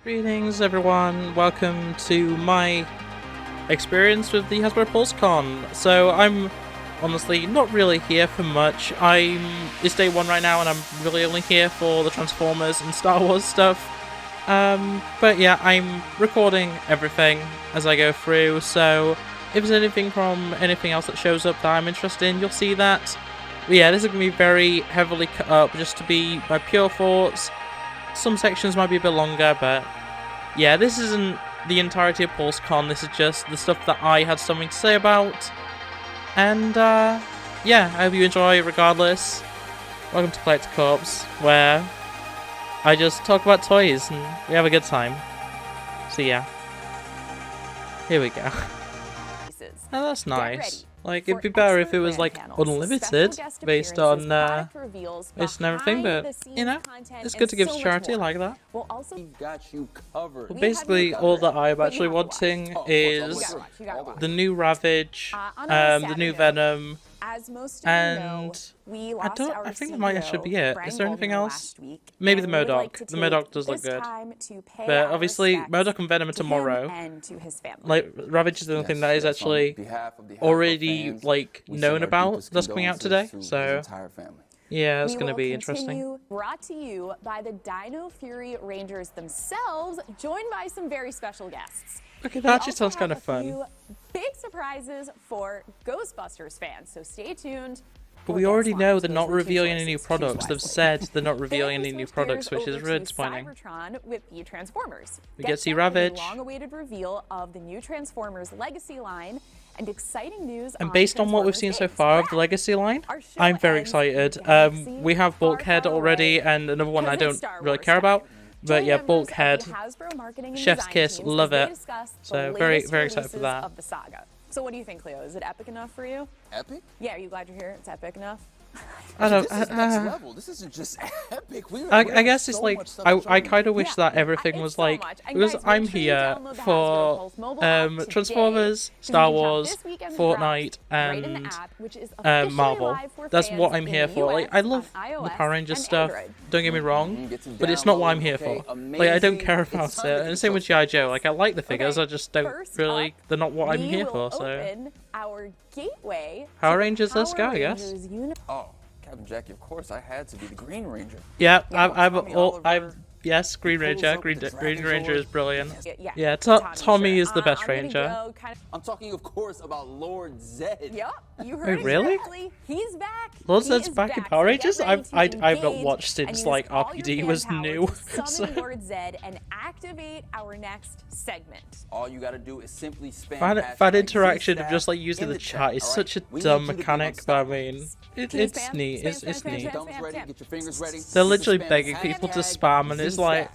Greetings everyone, welcome to my experience with the Hasbro PulseCon. So I'm honestly not really here for much. It's day one right now and I'm really only here for the Transformers and Star Wars stuff. But yeah, I'm recording everything as I go through, so if there's anything from anything else that shows up that I'm interested in, you'll see that. But yeah, this is going to be very heavily cut up just to be my pure thoughts. Some sections might be a bit longer, but yeah, this isn't the entirety of PulseCon, this is just the stuff that I had something to say about. And yeah, I hope you enjoy regardless. Welcome to Collector Corps, where I just talk about toys and we have a good time. So yeah, here we go. Oh, that's nice. Like, it'd be better if it was like unlimited based on everything, but you know, it's good to give to charity like that. But basically, all that I'm actually wanting is the new Ravage, the new Venom, and I think that might actually be it. Is there anything else? Maybe the MODOK. The MODOK does look good. But obviously, MODOK and Venom are tomorrow. Like, Ravage is the only thing that is actually already, like, known about that's coming out today. So, yeah, it's going to be interesting. Brought to you by the Dino Fury Rangers themselves, joined by some very special guests. Okay, that actually sounds kind of fun. Big surprises for Ghostbusters fans, so stay tuned. But we already know they're not revealing any new products. They've said they're not revealing any new products, which is really disappointing. With the Transformers. We get to see Ravage. Long-awaited reveal of the new Transformers Legacy line, and exciting news. And based on what we've seen so far of the Legacy line, I'm very excited. We have Bulkhead already, and another one I don't really care about. But yeah, Bulkhead, Chef's Kiss, love it. So very, very excited for that. So what do you think, Cleo? Is it epic enough for you? Epic? Yeah, are you glad you're here? It's epic enough? I don't. This is next level. This isn't just epic. I guess it's like I kind of wish that everything was like, because I'm here for Transformers, Star Wars, Fortnite, and Marvel. That's what I'm here for. Like, I love the Power Rangers stuff. Don't get me wrong, but it's not what I'm here for. Like, I don't care about it. And same with G.I. Joe. Like, I like the figures. I just don't really. They're not what I'm here for. So Power Rangers, let's go, I guess. Oh, Captain Jackie, of course, I had to be the Green Ranger. Yeah, yes, Green Ranger. Green Ranger is brilliant. Yeah, Tommy is the best Ranger. I'm talking, of course, about Lord Zed. Yep, you heard really? He's back. Lord Zed's back in Power Rangers? I've not watched since like RPD was new. Summon Lord Zed and activate our next segment. All you gotta do is simply spam that interaction of just like using the chat is such a dumb mechanic, but I mean, it's neat. It's neat. They're literally begging people to spam, and it's like,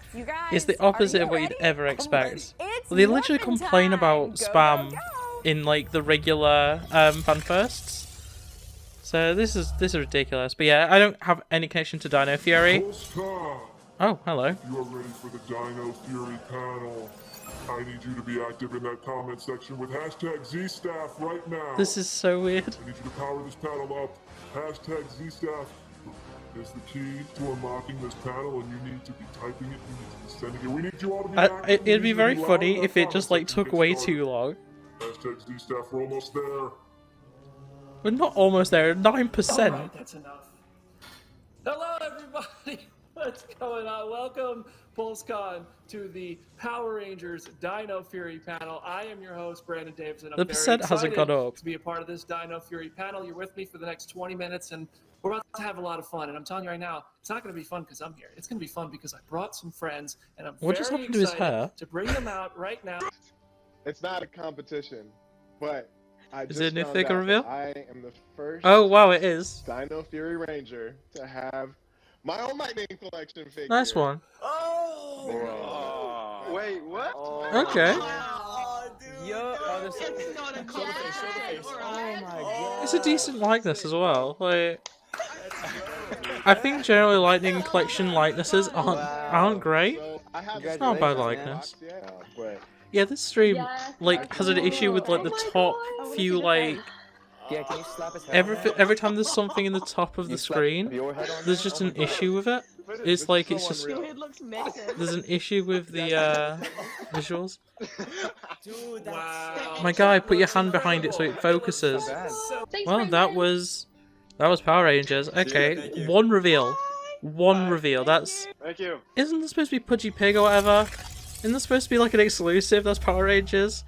it's the opposite of what you'd ever expect. They literally complain about spam in like the regular fan firsts. So this is ridiculous. But yeah, I don't have any connection to Dino Fury. Oh, hello. You are ready for the Dino Fury panel. I need you to be active in that comment section with #ZStaff right now. This is so weird. I need you to power this panel up. #ZStaff is the key to unlocking this panel, and you need to be typing it, you need to be sending it. We need you all to be active. It'd be very funny if it just like took way too long. #ZStaff, we're almost there. We're not almost there, 9%. Alright, that's enough. Hello everybody! What's going on? Welcome, PulseCon, to the Power Rangers Dino Fury panel. I am your host, Brandon Davis, and I'm the very percent hasn't gone up. to be a part of this Dino Fury panel. You're with me for the next 20 minutes, and we're about to have a lot of fun. And I'm telling you right now, it's not going to be fun because I'm here. It's going to be fun because I brought some friends, and I'm what just very happened to his excited hair? to bring them out right now. It's not a competition, but I is just it a new found figure out reveal? that I am the first Oh wow, it is. Dino Fury Ranger to have my own Lightning Collection figure. Nice one. Oh! Wait, what? Okay. Oh, my god. It's a decent likeness as well. Like, I think generally Lightning Collection likenesses aren't great. So I have It's not a bad likeness. but Yeah, this stream like has an issue with like the top few like Yeah, can you slap his head? every time there's something in the top of the screen, there's just an issue with it. it's like it's so just unreal. It looks amazing. there's an issue with the visuals. Dude, Wow. My guy, put your hand behind it so it focuses. Well, that was Power Rangers. Okay, one reveal. One reveal. That's Thank you. isn't this supposed to be Pudgy Pig or whatever? Isn't this supposed to be like an exclusive? That's Power Rangers.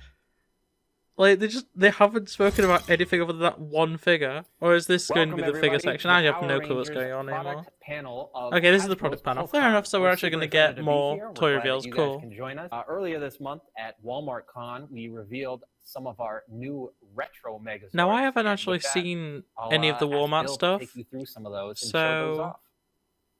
Like they haven't spoken about anything other than that one figure, or is this going to be the figure section? I have no clue what's going on anymore. Okay, this is the product panel. Fair enough. So we're actually going to get more toy reveals. Cool. Can join us. Earlier this month at Walmart Con, we revealed some of our new retro Megazords. Now I haven't And actually with that, seen I'll, any of the ask Walmart Bill to stuff. take you through some of those and show those So. off.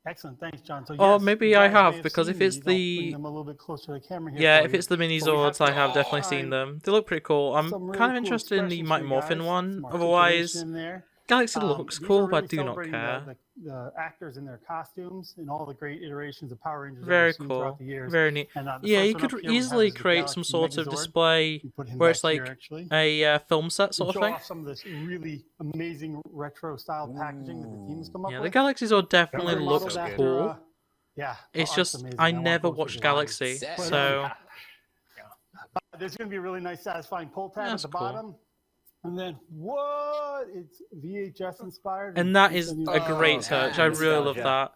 Excellent, thanks, John. So, Or yes, maybe you I guys may have, because if seen it's these. I'll bring the them a little bit closer to the camera here yeah, for if you. it's the mini But we Zords, I have some definitely seen them. They look pretty cool. I'm some really kind of cool interested in the expressions Mighty for you Morphin guys, one. some Otherwise, articulation there. Galaxy looks These cool, are but I really do not celebrating care. The actors in their costumes and all the great iterations of Power Rangers that Very we've seen cool. throughout the years. Very neat. And, the Yeah, first you one could up here we have easily is the create some Galaxy sort of Megazord. display We put him where it's back here, like actually. a film set sort of show thing. off some of this really amazing retro style packaging that the team's come up Yeah, with. the Galaxy Zord definitely These are looks modeled after, cool. yeah, It's art's just amazing. I want never closer watched to Galaxy, Sick. so there's going to be a really nice, satisfying pull tab That's at the cool. bottom. And then, what? It's VHS inspired. and that is a great touch. I really love that.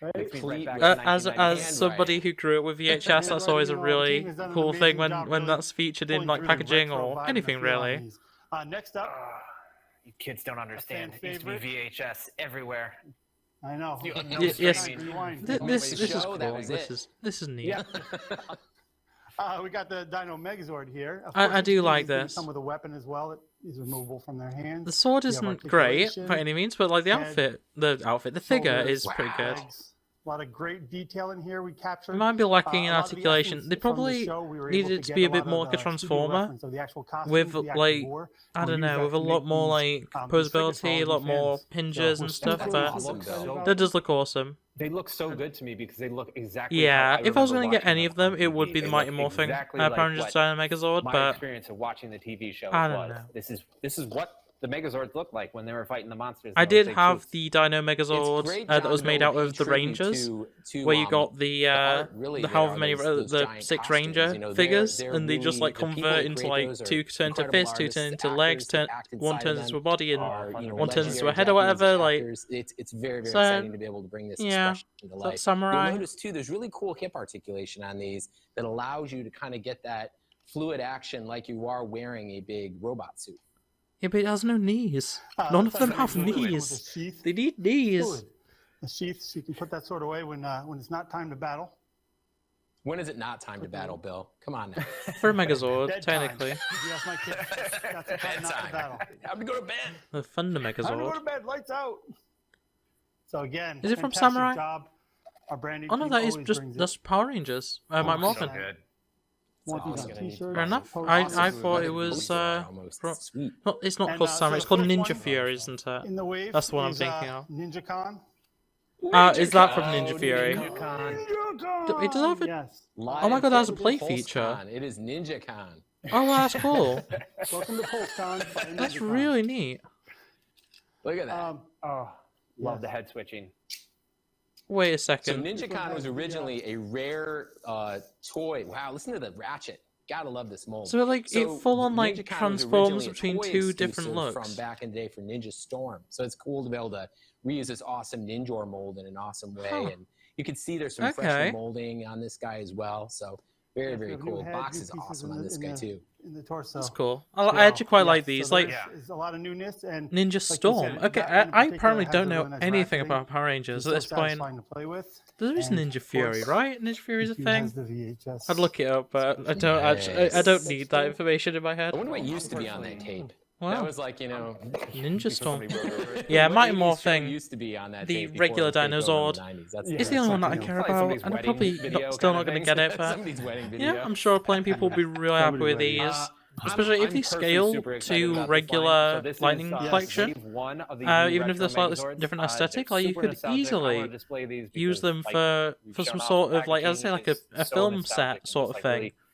Right? Takes me right back to As 1998. somebody who grew up with VHS, that's always a really cool thing when that's featured in like packaging or anything really. Next up, You kids don't understand. fan It used to be favorite. VHS everywhere. I know. You know Yes. Rewind. This is show, cool. that was it. This is neat. Yeah. We got the Dino Megazord here. Of I course, do each like team is gonna this. come with a weapon as well. It is removable from their hands. The sword You have isn't great articulation, by any means, but like the head, the figure shoulders, is pretty good. legs. A lot of great detail in here. We captured. It might be lacking in a lot of the articulation. essence They from the probably show, we were needed able it to get be a lot bit of more like a the Transformer reference of the actual costumes with the actors like wore. I We'll don't use know, that with a to lot make more these, like these figures for posability, a all lot you more fans. hinges and So, stuff, that's but awesome. So- that does look awesome. They look so good to me because they look exactly. Yeah, how if I was remember going to get watching any of them, it would be the They Mighty look Morphin exactly Power like Rangers what Dino Megazord, my but experience of watching the TV show I don't was. know. This is what the Megazords looked like when they were fighting the monsters. I in those did big have suits. the Dino It's Megazord great, that John, was to made know out what of the paid tribute Rangers, to, where you got the art really the there however are many those the giant 6 costumes, Ranger you know, figures, they're and they just really- like the people convert who into create like those are two turn to incredible fists, two artists, turn into actors legs, that act one inside turns of into a them body, and are, you know, one turns into a legendary head or whatever. Japanese Like actors. It's very, very So, exciting to be able to bring this yeah, expression to so life. Samurai. You'll notice too, there's really cool hip articulation on these that allows you to kind of get that fluid action like you are wearing a big robot suit. Yeah, but it has no knees. None of that's them a have fluid with a knees. sheath. They need knees. Fluid. A sheath, so you can put that sword away when it's not time to battle. When is it not time to battle, Bill? Come on now. For a Megazord, Dead technically. Time. Yes, my kids. That's the time not to battle. Time to go to bed. The Thunder Time to go to Megazord. bed. Lights out. So again, Is it from fantastic Samurai? Job. Our branding Oh no, team that is always just brings it. that's Power Rangers. Mighty Morphin. Want these awesome. on t-shirts, Fair enough. posters. I thought it was almost pro- sweet. no, it's not And, called so Samurai. It's the called first Ninja one Fury, isn't it? In the wave That's the one I'm is, thinking of. NinjaCon. Is that from Ninja Fury? NinjaCon. It does have a- Yes. Oh my God, that has a play PulseCon. feature. It is NinjaCon. Oh, well, that's cool. Welcome to PulseCon. by That's NinjaCon. really neat. Look at that. Oh, love Yes. the head switching. Wait a So second. NinjaCon was originally a rare toy. Wow, listen to the ratchet. Gotta love this mold. So like it full on like NinjaCon was transforms originally a between toy two different exclusive looks. from back in the day for Ninja Storm. So it's cool to be able to reuse this awesome Ninja mold in an awesome way. Huh. And you can see there's some Okay. fresh molding on this guy as well. So very, Yes, we very have new cool. heads, Box new is pieces awesome in on the- this in guy the- too. In the torso. That's cool. I actually quite like these. So Like there's a lot of newness and Ninja like you Storm. said, Okay, that in I particular apparently has don't a know really nice anything wrapping. about Power Rangers It's at so this point. satisfying to play with. There is And, Ninja of Fury, course, right? Ninja Fury is a He thing. has the VHS. I'd look it up, but I don't actually. I don't need that information in my head. I wonder what used to be on that tape. Wow. That was like, you know, Ninja Storm. somebody wrote over it. Yeah, What Mighty 80s show Morphin, used to be on that the tape before it regular was taken over in Dinozord. the 90s. That's It's the only one that I something care else. about, somebody's and I'm wedding probably video still kind not of going to thing. get it, but Somebody's wedding video. yeah, I'm sure plenty people will be really happy with Somebody's these. wedding. Especially if I'm they personally scale super excited to about this regular line. So this is, lightning collection, wave one of these even new if retro there's like this Megazords. different They're aesthetic, like you super could nostalgic. I wanna easily display these use because, them like, for we've some shown off sort the of like, as I say, like packaging. a It's so film nostalgic set and sort just, of like, thing. really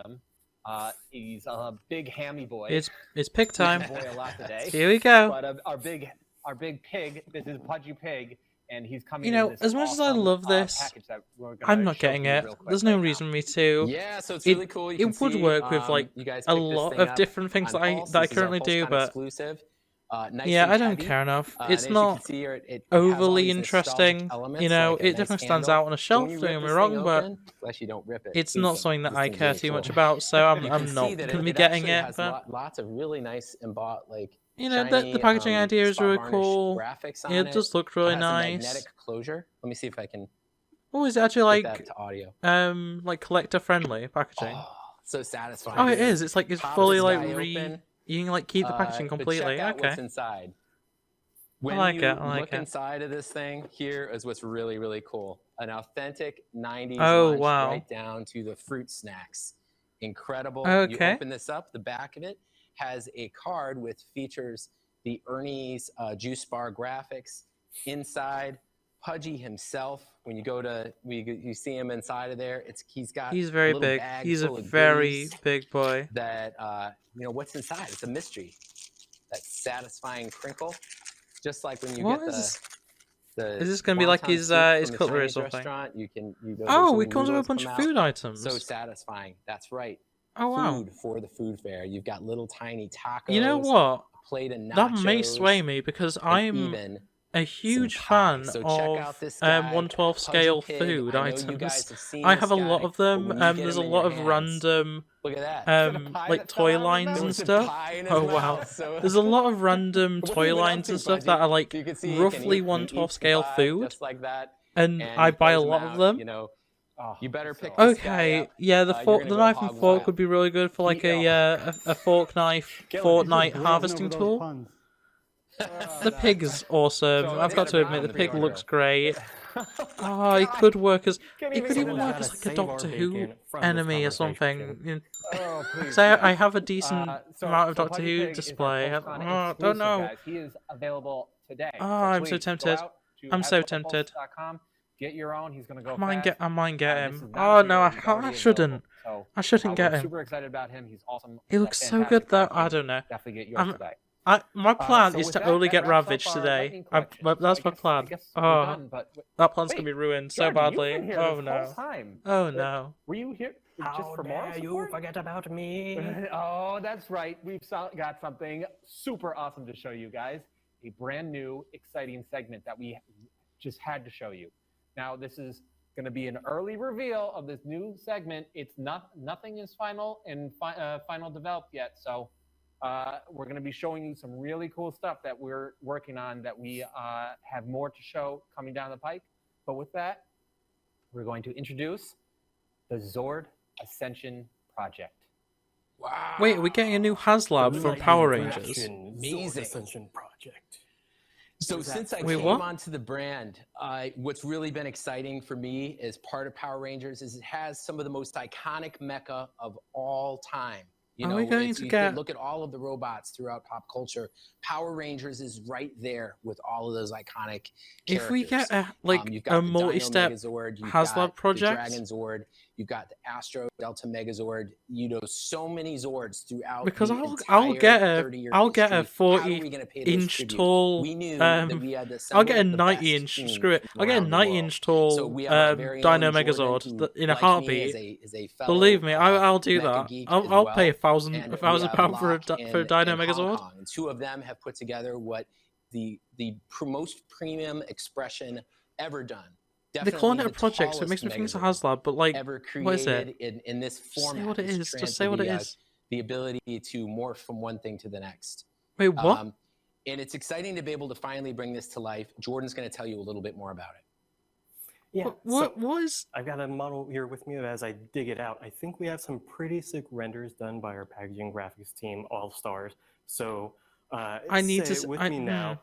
item. He's a big hammy boy. It's pig He's time. a boy a lot today. Here we go. But our big pig, this is Pudgy Pig, and he's coming. You know, in this as much as I awesome, love this, package that we're gonna I'm not show getting you it. real quick There's no right now. reason for me to. Yeah, so it's It, really cool. You it can would see, work with like you guys a picked this lot thing of up different things on that Pulse. that I This is our currently do, PulseCon but exclusive. Nice yeah, and I don't heavy. care enough. And It's as you not can see here, it has all overly these nostalgic interesting. elements, You know, like a it nice definitely stands handle. out on a So when shelf. you Don't rip get me this wrong, thing but open, unless you don't rip it, it's please not don't. something that This I thing's care really too cool. much about. So I'm You can see not that gonna it, be it getting actually it. has But lots of really nice like you know, shiny the packaging idea is spot really varnish cool. graphics on It does look It really has a magnetic nice. closure. Let me see if I can Oh, is it actually get that like to audio. like collector friendly packaging? Oh, so satisfying. Oh, it is. It's like it's Pop fully this like guy open, You can like keep the packaging but completely. check out Okay. what's inside. I When like you it. I like look it. inside of this thing, here is what's really, really cool. An authentic 90s Oh, lunch, wow. right down to the fruit snacks. Incredible. You Okay. open this up, the back of it has a card with features the Ernie's juice bar graphics. Inside, Pudgy himself, when you go to, you see him inside of there, he's got He's a very little big. bag He's a full of very goodies big boy. that, what's inside? It's a mystery. That satisfying crinkle. Just like when you What get is the Is this gonna be like wonton his soup his from the cutlery or Chinese something? restaurant, you go, Oh, those it comes with a noodles bunch come of out. food items. So satisfying. That's right. Oh wow. Food for the food fair. You've got little tiny tacos. You know what? A plate of nachos. That may sway me because and I'm even a huge fan So check out of this guy, 112 Pudgy scale Pig. food I know you guys items. have seen I this have a lot guy, of them. but when you get There's a him in lot your of hands, random look at that. like toy lines and stuff. Oh wow. There's a lot of random toy lines and stuff that are like roughly 112 scale food. Just like that. And I buy a lot of them. You better pick this guy Okay, up. yeah, the You're gonna go knife and hog fork wild. would be really good for like a fork knife Fortnite harvesting tool. The pig is awesome. I've got to admit, the pig looks great. Oh, it could work as even work as like a Doctor Who enemy or something. So I have a decent amount of Doctor Who display. I don't know. He is available today. Oh, I'm so please, go tempted. out to I'm so tempted. hasbropulse.com, Get your own. He's gonna go. I might get This is him. not Oh for no, you. I He's can't. already I shouldn't. available. So, I shouldn't get we're him. super excited about him. He's awesome. He looks so Fantastic good though. packaging. I don't know. Definitely get yours today. My plan So is with to that, only that get wraps up Ravaged our today. lightning collection. That's So my I plan. guess we're Oh, done, but that plan's wait, gonna be ruined so Jordan, you've badly. been here Oh this no. whole time. Oh no. Were you here just How for moral dare you support? forget about me? Oh, that's right. We've got something super awesome to show you guys. A brand new, exciting segment that we just had to show you. Now, this is going to be an early reveal of this new segment. It's nothing is final and final developed yet. So we're going to be showing you some really cool stuff that we're working on that we have more to show coming down the pike. But with that, we're going to introduce the Zord Ascension Project. Wow. Wait, are we getting a new HasLab from Power Rangers? Amazing. Ascension Project. So since I Wait, came what? onto the brand, what's really been exciting for me as part of Power Rangers is it has some of the most iconic mecha of all time. You Are know, we going to you get- can look at all of the robots throughout pop culture. Power Rangers is right there with all of those iconic characters. If we get a You've got a the Dino multi-step Megazord, you've HasLab got project, the Dragon Zord, you've got the Astro Delta Megazord. You know, so many Zords throughout. because the I'll get entire a 30-year I'll get a history. How are we gonna pay those 40-inch tribute? tall We knew that we had to I'll get a assemble the best 90-inch team screw it. from I'll get a around the world. 90-inch tall So we have our very Dino own Jordan, Megazord who, in a like me, heartbeat. is a fellow, Believe me, I'll do mecha that. geek I'll as I'll well. pay And a we thousand have pound for a Locke for a Dino and Hong Megazord. Kong, and two of them have put together what the most premium expression ever done. They're calling it a the project, so it makes me think it's a tallest HasLab. But like, ever what is created it? in this Just say format. what it This is. Just say what it trans- is. The ability to morph from one thing to the next. Wait, what? And it's exciting to be able to finally bring this to life. Jordan's going to tell you a little bit more about it. Yeah. What so was? I've got a model here with me as I dig it out. I think we have some pretty sick renders done by our packaging graphics team, All Stars. So I need say to. it with I, me now.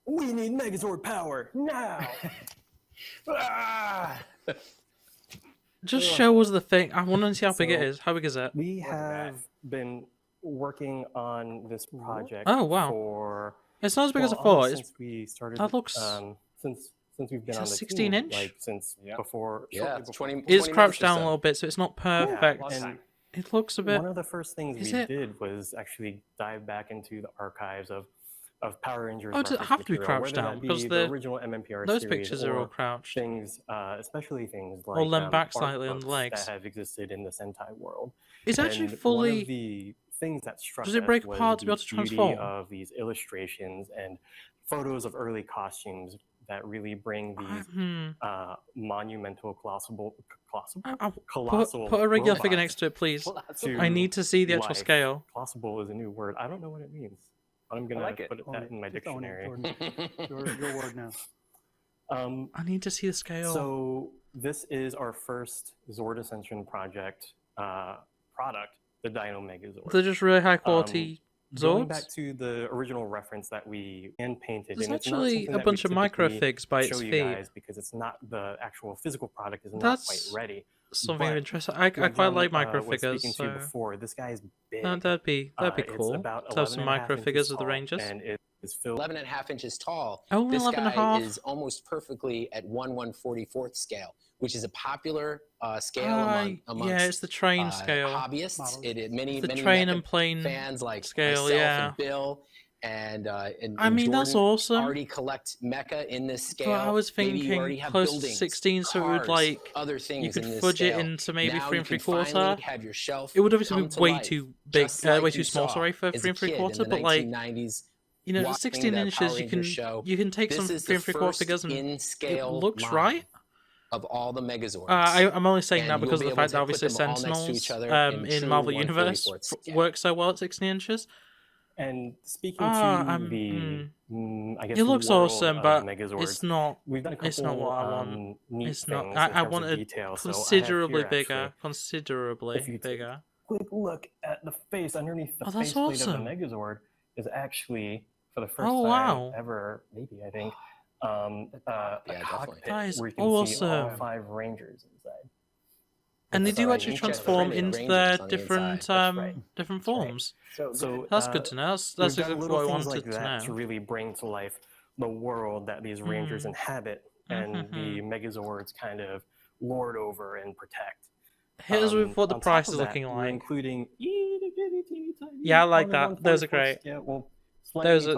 We need Megazord power now. Just show us the thing. I want to see how big it So, is. How big is it? We have been working on this project. Oh, wow. For It's not as big as I well, thought. almost It's since we started. that looks- Since we've been Is on that the 16 team, inch? like since before. Yeah, shortly it's before. 20. it's 20 crouched minutes or down a so. little bit, so it's not perfect. And It looks a bit. one of the first things Is we it- did was actually dive back into the archives of of Power Rangers. Oh, does it reference have to be material, crouched whether down? that be Because the original MMPR those series pictures are all or crouched. things, especially things like Or leant back art slightly on the books legs. that have existed in the Sentai world. It's actually And one fully. of the things that struck Does it us break was apart to be the able to beauty transform? of these illustrations and photos of early costumes that really bring these monumental, colossal Put a regular figure robots next to it, please. to I need to see the actual life. scale. Colossal is a new word. I don't know what it means. I'm gonna like it. put that in my Just own it, dictionary. Jordan. Your word now. I need to see the scale. So this is our first Zord Ascension project product, the Dino Megazord. They're just really high quality Going Zords. back to the original reference that we hand painted, There's and it's not actually something a that bunch we of typically microfigs by show its you feet. guys because it's not the actual physical product is not That's quite ready. something of But interest. I what quite John, like was microfigures. speaking to So before, this guy is big. that'd be It's cool. about To have some 11.5 inches microfigures of the tall, Rangers. and it is filled 11.5 inches tall. Oh, This 11.5. guy is almost perfectly at 1/144th scale, which is a popular scale amongst yeah, it's the train scale. hobbyists. Many The many train mecha and plane fans like scale, myself yeah. and Bill and I mean, Jordan that's awesome. already collect mecha in this scale. But I was Maybe you already thinking have close to buildings, 16, so it would cars, like other things you could in this fudge it scale. into maybe Now 3 you can 3/4. finally have your shelf It would obviously come be to way life, too big, just like way you too small. saw Sorry for as 3 a kid 3/4. in the But like 1990s, you know, for watching 16 the inches, Power you Rangers can show. you can take This some is 3 the 3/4 first figures and it in-scale looks line right. of all the Megazords. I'm only saying And that you'll because be of the able fact to that put obviously them all next to Sentinels each other in true Marvel Universe 1/44th scale. work so well at 16 inches. And speaking Ah, to the, I guess It the looks world awesome, of but Megazords, it's not. we've done a couple It's not what I want. neat It's not. things in I terms of wanted detail. So I have considerably here, bigger. actually, Considerably if you take bigger. a quick look at the face underneath the Oh, that's faceplate of awesome. the Megazord is actually for the first Oh, time wow. ever, maybe I think, a definitely. cockpit That is where you can see all awesome. 5 Rangers inside. And they It's, do right, actually each has transform printed into Rangers their on the different inside. That's right. different That's right. forms. So That's good to know. That's we've exactly done what little I things wanted like that to to know. really bring to life the world that these Rangers inhabit and the Megazords kind of lord over and protect. Here's with what the On top price of is that, looking we're like. including Yeah, I like that. Those are great. Those are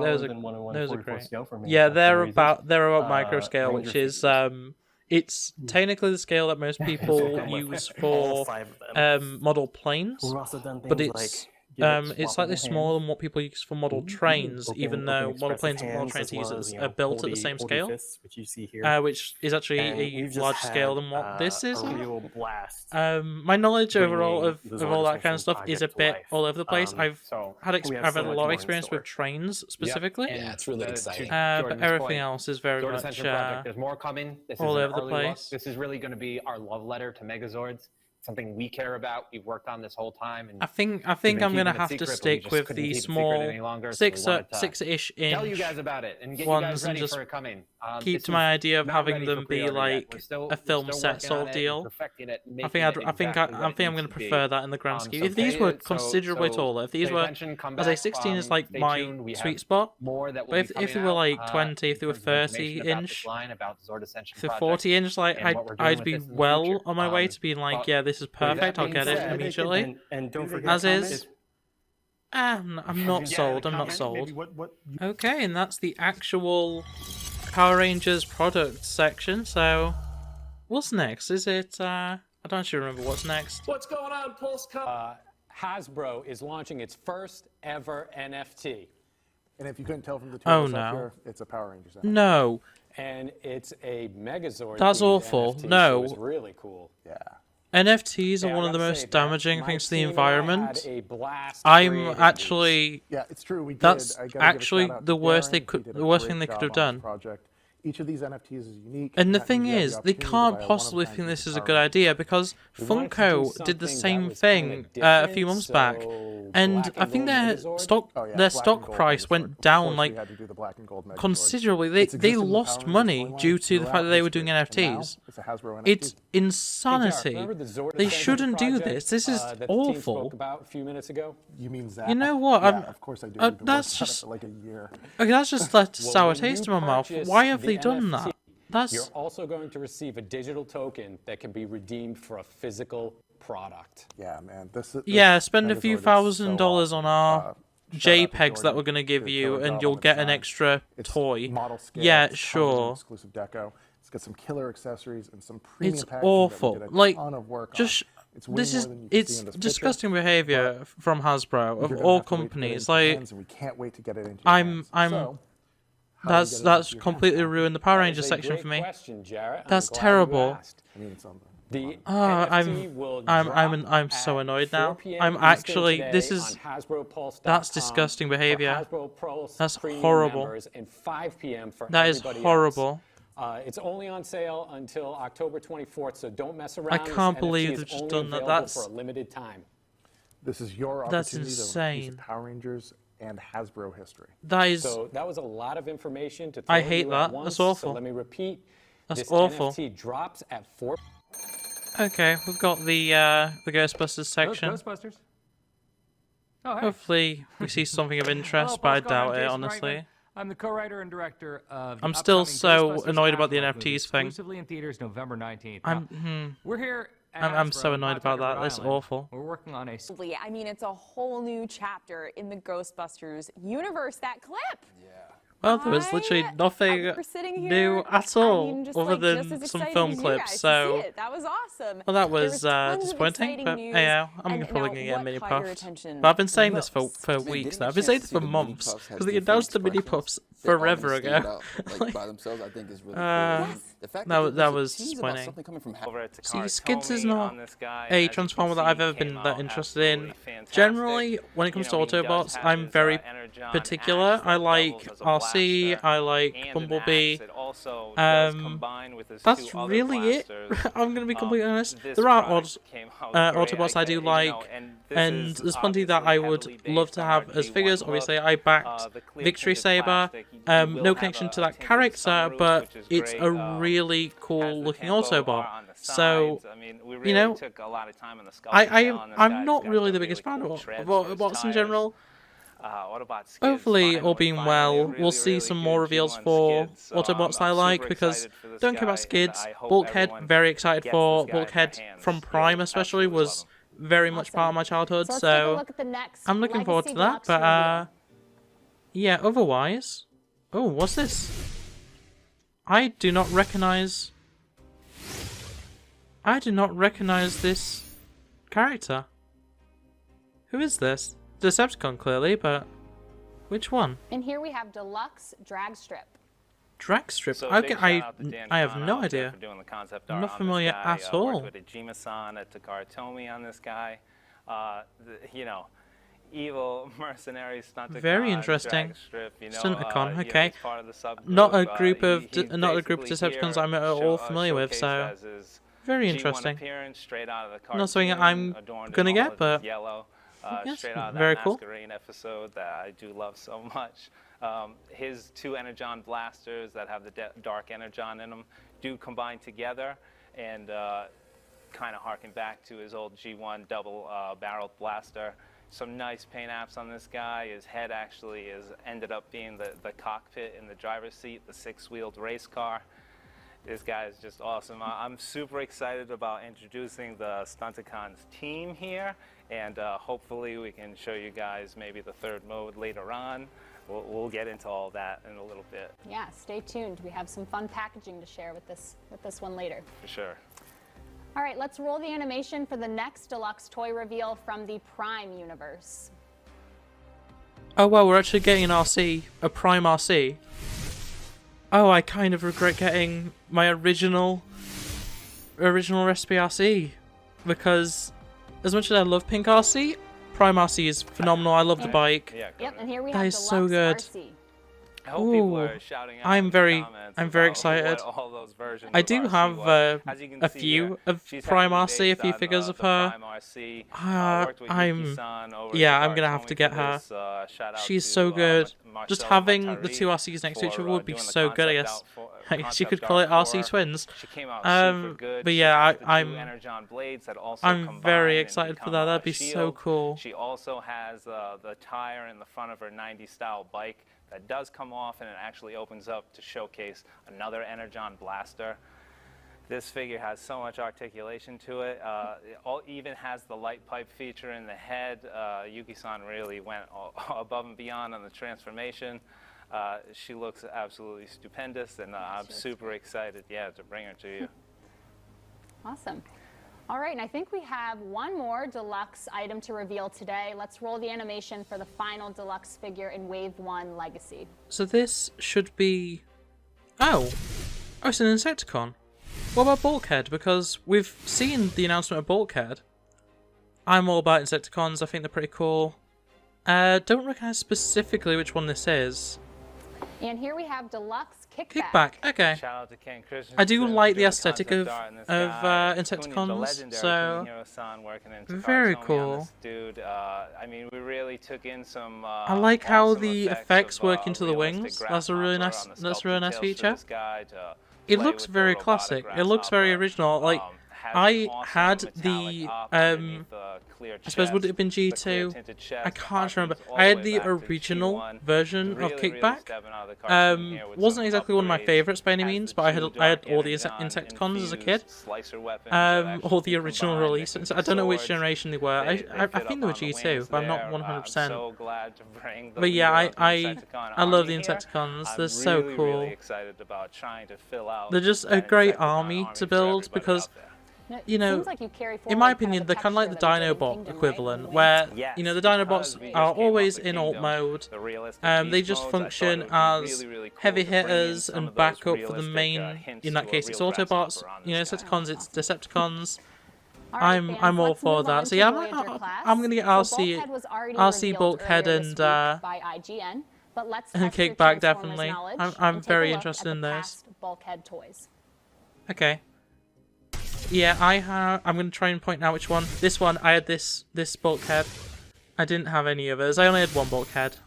great. Scale for Yeah, they're manufacturing about micro scale, Ranger which is figures. it's technically the scale that most people use All for 5 of them. model planes, We've also done but things it's like it's slightly smaller than what people use for model trains, even though model planes and model trains are built at the same scale, fists, which you see here. which is actually And a we've just larger had, scale than what this is. a real blast. My knowledge overall bringing of the all Zord that kind of Ascension stuff is a project to bit life. all over the place. I've So had we have I've so had a much lot more of in experience store. with trains specifically. Yeah, it's really exciting. But Jordan's everything point, else is very Zord much Ascension project. There's more coming. This all is an over the early look. place. This is really going to be our love letter to Megazords. Something we care about. We've worked on this whole time. And I think we've I'm been gonna keeping it have to secret, but we stick just with couldn't the keep it secret small any longer, so we wanted to 6-ish inch tell you guys about it and get you ones guys and ready just for it coming. keep This to my is idea of not having ready them for be pre-order yet. like We're still- a we're film still set working sort on of it and deal. perfecting it, I making think it I think exactly what it I'm needs gonna to be. prefer that in the grand So scheme. If these were considerably taller, if these pay were, attention, come as I back, 16 is like stay my tuned. We sweet have spot. more that will But be if they coming were out, like 20, if they in were terms of information 30 about inch, this line, about the Zord Ascension if they're project 40 inch, like and what we're doing I'd with be this in the well future. on my way to being like, but yeah, this is with that perfect. I'll being get it said, immediately. And don't forget, As is. it's- I'm not sold. I'm not Maybe sold. what Okay, and that's the actual Power Rangers product section. So, what's next? Is it? I don't actually remember what's next. What's going on, PulseCon? Hasbro is launching its first ever NFT. And if you couldn't tell from the two Oh, of us up no. here, it's a Power Rangers. No, And it's a Megazord. That's themed awful. NFT, No. So it's really cool. Yeah. NFTs are Yeah, I one of the gotta most say, damaging my things to the team and I environment. had a blast I'm creating actually. Yeah, it's true. We did. That's I gotta give a actually shout out the to worst Darren. they He could, did a the worst great thing they could job have on done. this project. Each of these NFTs is unique. And the that thing means you have is, the they opportunity to can't buy a possibly one-of-a-kind think piece this of is a Power good Rangers. idea because We wanted to do Funko did the something that same was thing kinda a few months back, different, and so I think black and their gold Megazord? stock Oh, yeah, their black and stock gold price Megazord. went Of down course like we had to do the black and gold Megazord. considerably. It's They existed in the lost Power money Rangers due to the throughout fact that they were doing history, and now NFTs. it's a Hasbro NFT. It's insanity. Remember the Zord They Ascension shouldn't do project, this. This is that the team awful. spoke about a few minutes ago? You mean Zach? You know what? Yeah, I'm- of course I do. uh, We've been that's working on it just- for like a year. Okay, that's just left a Well, sour when taste in you my mouth. purchase Why have the they done NFT, that? That's You're also going to receive a digital token that can be redeemed for a physical product. Yeah, man. yeah. Spend a few Megazord is so $1,000s awesome. on our JPEGs that we're gonna give you, and you'll get an extra toy. Yeah, sure. Exclusive deco. It's got some killer accessories and some premium It's packaging awful. that we did a Like, ton of work just on. It's way this more is than you can see it's in this disgusting picture, behavior from Hasbro but of you're gonna all have to wait to get it companies. into your Like, hands, and we can't wait to get it into your hands. I'm So, how do we get it that's into your completely hands? ruined the Power That Ranger is a section great for me. question, Jarrett. I'm That's glad you terrible. asked. I mean, it's on The Oh, NFT will I'm drop so at annoyed 4 now. p.m. I'm Eastern actually today this is on HasbroPulse.com that's disgusting behavior. for Hasbro Pulse That's Premium horrible. members and 5 p.m. for That is everybody horrible. else. It's only on sale until October 24th, so don't mess around. I can't This believe NFT they've is just only done that. available That's for a limited time. This is your That's opportunity to piece insane. of Power Rangers and Hasbro history. That is. So that was a lot of information to throw I at hate you that. at once. That's awful. So let me repeat. That's This awful. NFT drops at 4. Okay, we've got the Ghostbusters section. Ghostbusters. Oh, hey. Hopefully we see something of interest, but I PulseCon, I'm doubt it, Jason honestly. Reitman. I'm the co-writer and director of the I'm still upcoming so Ghostbusters annoyed about the Afterlife movie, NFTs thing. exclusively in theaters November 19th. I'm Now, we're here at I'm so Hasbro, annoyed about Pawtucket, that. Rhode That's Island. awful. We're working on a I mean, it's a whole new chapter in the Ghostbusters universe. That clip. Well, there was literally nothing we're sitting here, new at all, I mean, just, other like, than just as some excited film as you clips. guys to So, see it. That was awesome. well, that There was tons of disappointing. exciting But news. yeah, I'm And probably now, gonna get what mini caught your puffs. attention But I've been saying this most? for weeks now. I've been saying this for months because the announced the mini puffs forever ago. Like by themselves, I think is really cool. Yes. The fact that was tease about disappointing. something coming from See, Skids is not a Transformer that I've ever been that interested in. Generally, when it comes to Autobots, I'm very particular. I like RC, I like Bumblebee. That's really it. I'm going to be completely honest. There are odd Autobots I do like, and there's plenty that I would love to have as figures. Obviously, I backed Victory Saber. No connection to that character, but it's a really cool looking Autobot. So, you know, I'm not really the biggest fan of Autobots in general. Hopefully, all being well, we'll see some more reveals for Autobots I like, because don't care about Skids. Bulkhead, very excited for. Bulkhead from Prime especially was very much part of my childhood, so I'm looking forward to that. But yeah, otherwise, oh, what's this? I do not recognize this character. Who is this? Decepticon, clearly, but which one? And here we have Deluxe Drag Strip. Drag Strip? So Okay, big shout out to Dan I have Khan no out there idea. for doing the concept I'm art not on familiar this guy. at all. Worked with Ajima-san at Takara Tomy on this guy. You know, evil mercenary Stunticon. Very interesting. Drag strip, you know, Stunticon, you know, okay. he's part of the subgroup. Not a group of He's not a group of basically Decepticons here I'm at all familiar with, showcased so as his very G1 interesting. appearance, straight out of the cartoon, Not something I'm adorned in gonna all get, of but his yellow. yes, Straight out of very that cool. Masquerade episode that I do love so much. His two Energon blasters that have the dark Energon in them do combine together and kind of harken back to his old G1 double-barreled blaster. Some nice paint apps on this guy. His head actually ended up being the cockpit in the driver's seat, the six-wheeled race car. This guy is just awesome. I'm super excited about introducing the Stunticons team here, and hopefully we can show you guys maybe the third mode later on. We'll get into all that in a little bit. Yeah, stay tuned. We have some fun packaging to share with this one later. For sure. All right, let's roll the animation for the next deluxe toy reveal from the Prime universe. Oh well, we're actually getting an RC, a Prime RC. Oh, I kind of regret getting my original recipe RC, because as much as I love Pink RC, Prime RC is phenomenal. I love the bike. Yep, and here we That have is Deluxe so good. RC. I hope people are shouting out I'm in the very comments very about excited. what all those versions I of do RC have was. As you can a see few here, of she's Prime heavily RC, a few based figures on of the her. Prime RC. Worked with I'm Yuki-san over yeah, at I'm gonna have Takara to Tomy get for her. this. Shout out She's to, so good. Marcel Just having the Mattari two RCs next to each for, other would be doing the so good, I concept guess. out for- I guess you concept could call it art RC for. twins. She came out super good. But She yeah, has the two I'm Energon blades that also I'm combine very and excited for become that. a That'd be so shield. cool. She also has the tire in the front of her 90s style bike that does come off, and it actually opens up to showcase another Energon blaster. This figure has so much articulation to it. It even has the light pipe feature in the head. Yuki-san really went above and beyond on the transformation. She looks absolutely stupendous, and I'm super excited, to bring her to you. Awesome. All right, and I think we have one more deluxe item to reveal today. Let's roll the animation for the final deluxe figure in Wave 1 Legacy. So this should be... Oh, it's an Insecticon. What about Bulkhead? Because we've seen the announcement of Bulkhead. I'm all about Insecticons. I think they're pretty cool. Don't recognize specifically which one this is. And here we have Deluxe Kickback. Kickback, okay. Shout out to Ken Christensen. I do like the doing aesthetic of concept art in this guy. Insecticons, so Kunihiro-san working in very Takatomi on cool. this dude. I mean, we really took in some. I like how awesome the effects work into the wings. That's a really nice. That's a really nice feature. It looks very classic. It looks very original. Like I had the I suppose would it have been G2? I can't remember. I had the original version of Kickback. Wasn't exactly one of my favorites by any means, but I had all the Insecticons as a kid. All the original releases. I don't know which generation they were. I think they were G2, but I'm not 100%. But yeah, I love the Insecticons. They're so cool. They're just a great army to build because, you know, in my opinion, they're kind of like the Dinobot equivalent, where, you know, the Dinobots are always in alt mode. They just function as heavy hitters and backup for the main, in that case it's Autobots, you know, Insecticons, it's Decepticons. I'm all for that. So yeah, I'm gonna get RC Bulkhead and Kickback, definitely. I'm very interested in those. Bulkhead toys. Okay. Yeah, I'm gonna try and point out which one. This one, I had this Bulkhead. I didn't have any others. I only had one Bulkhead.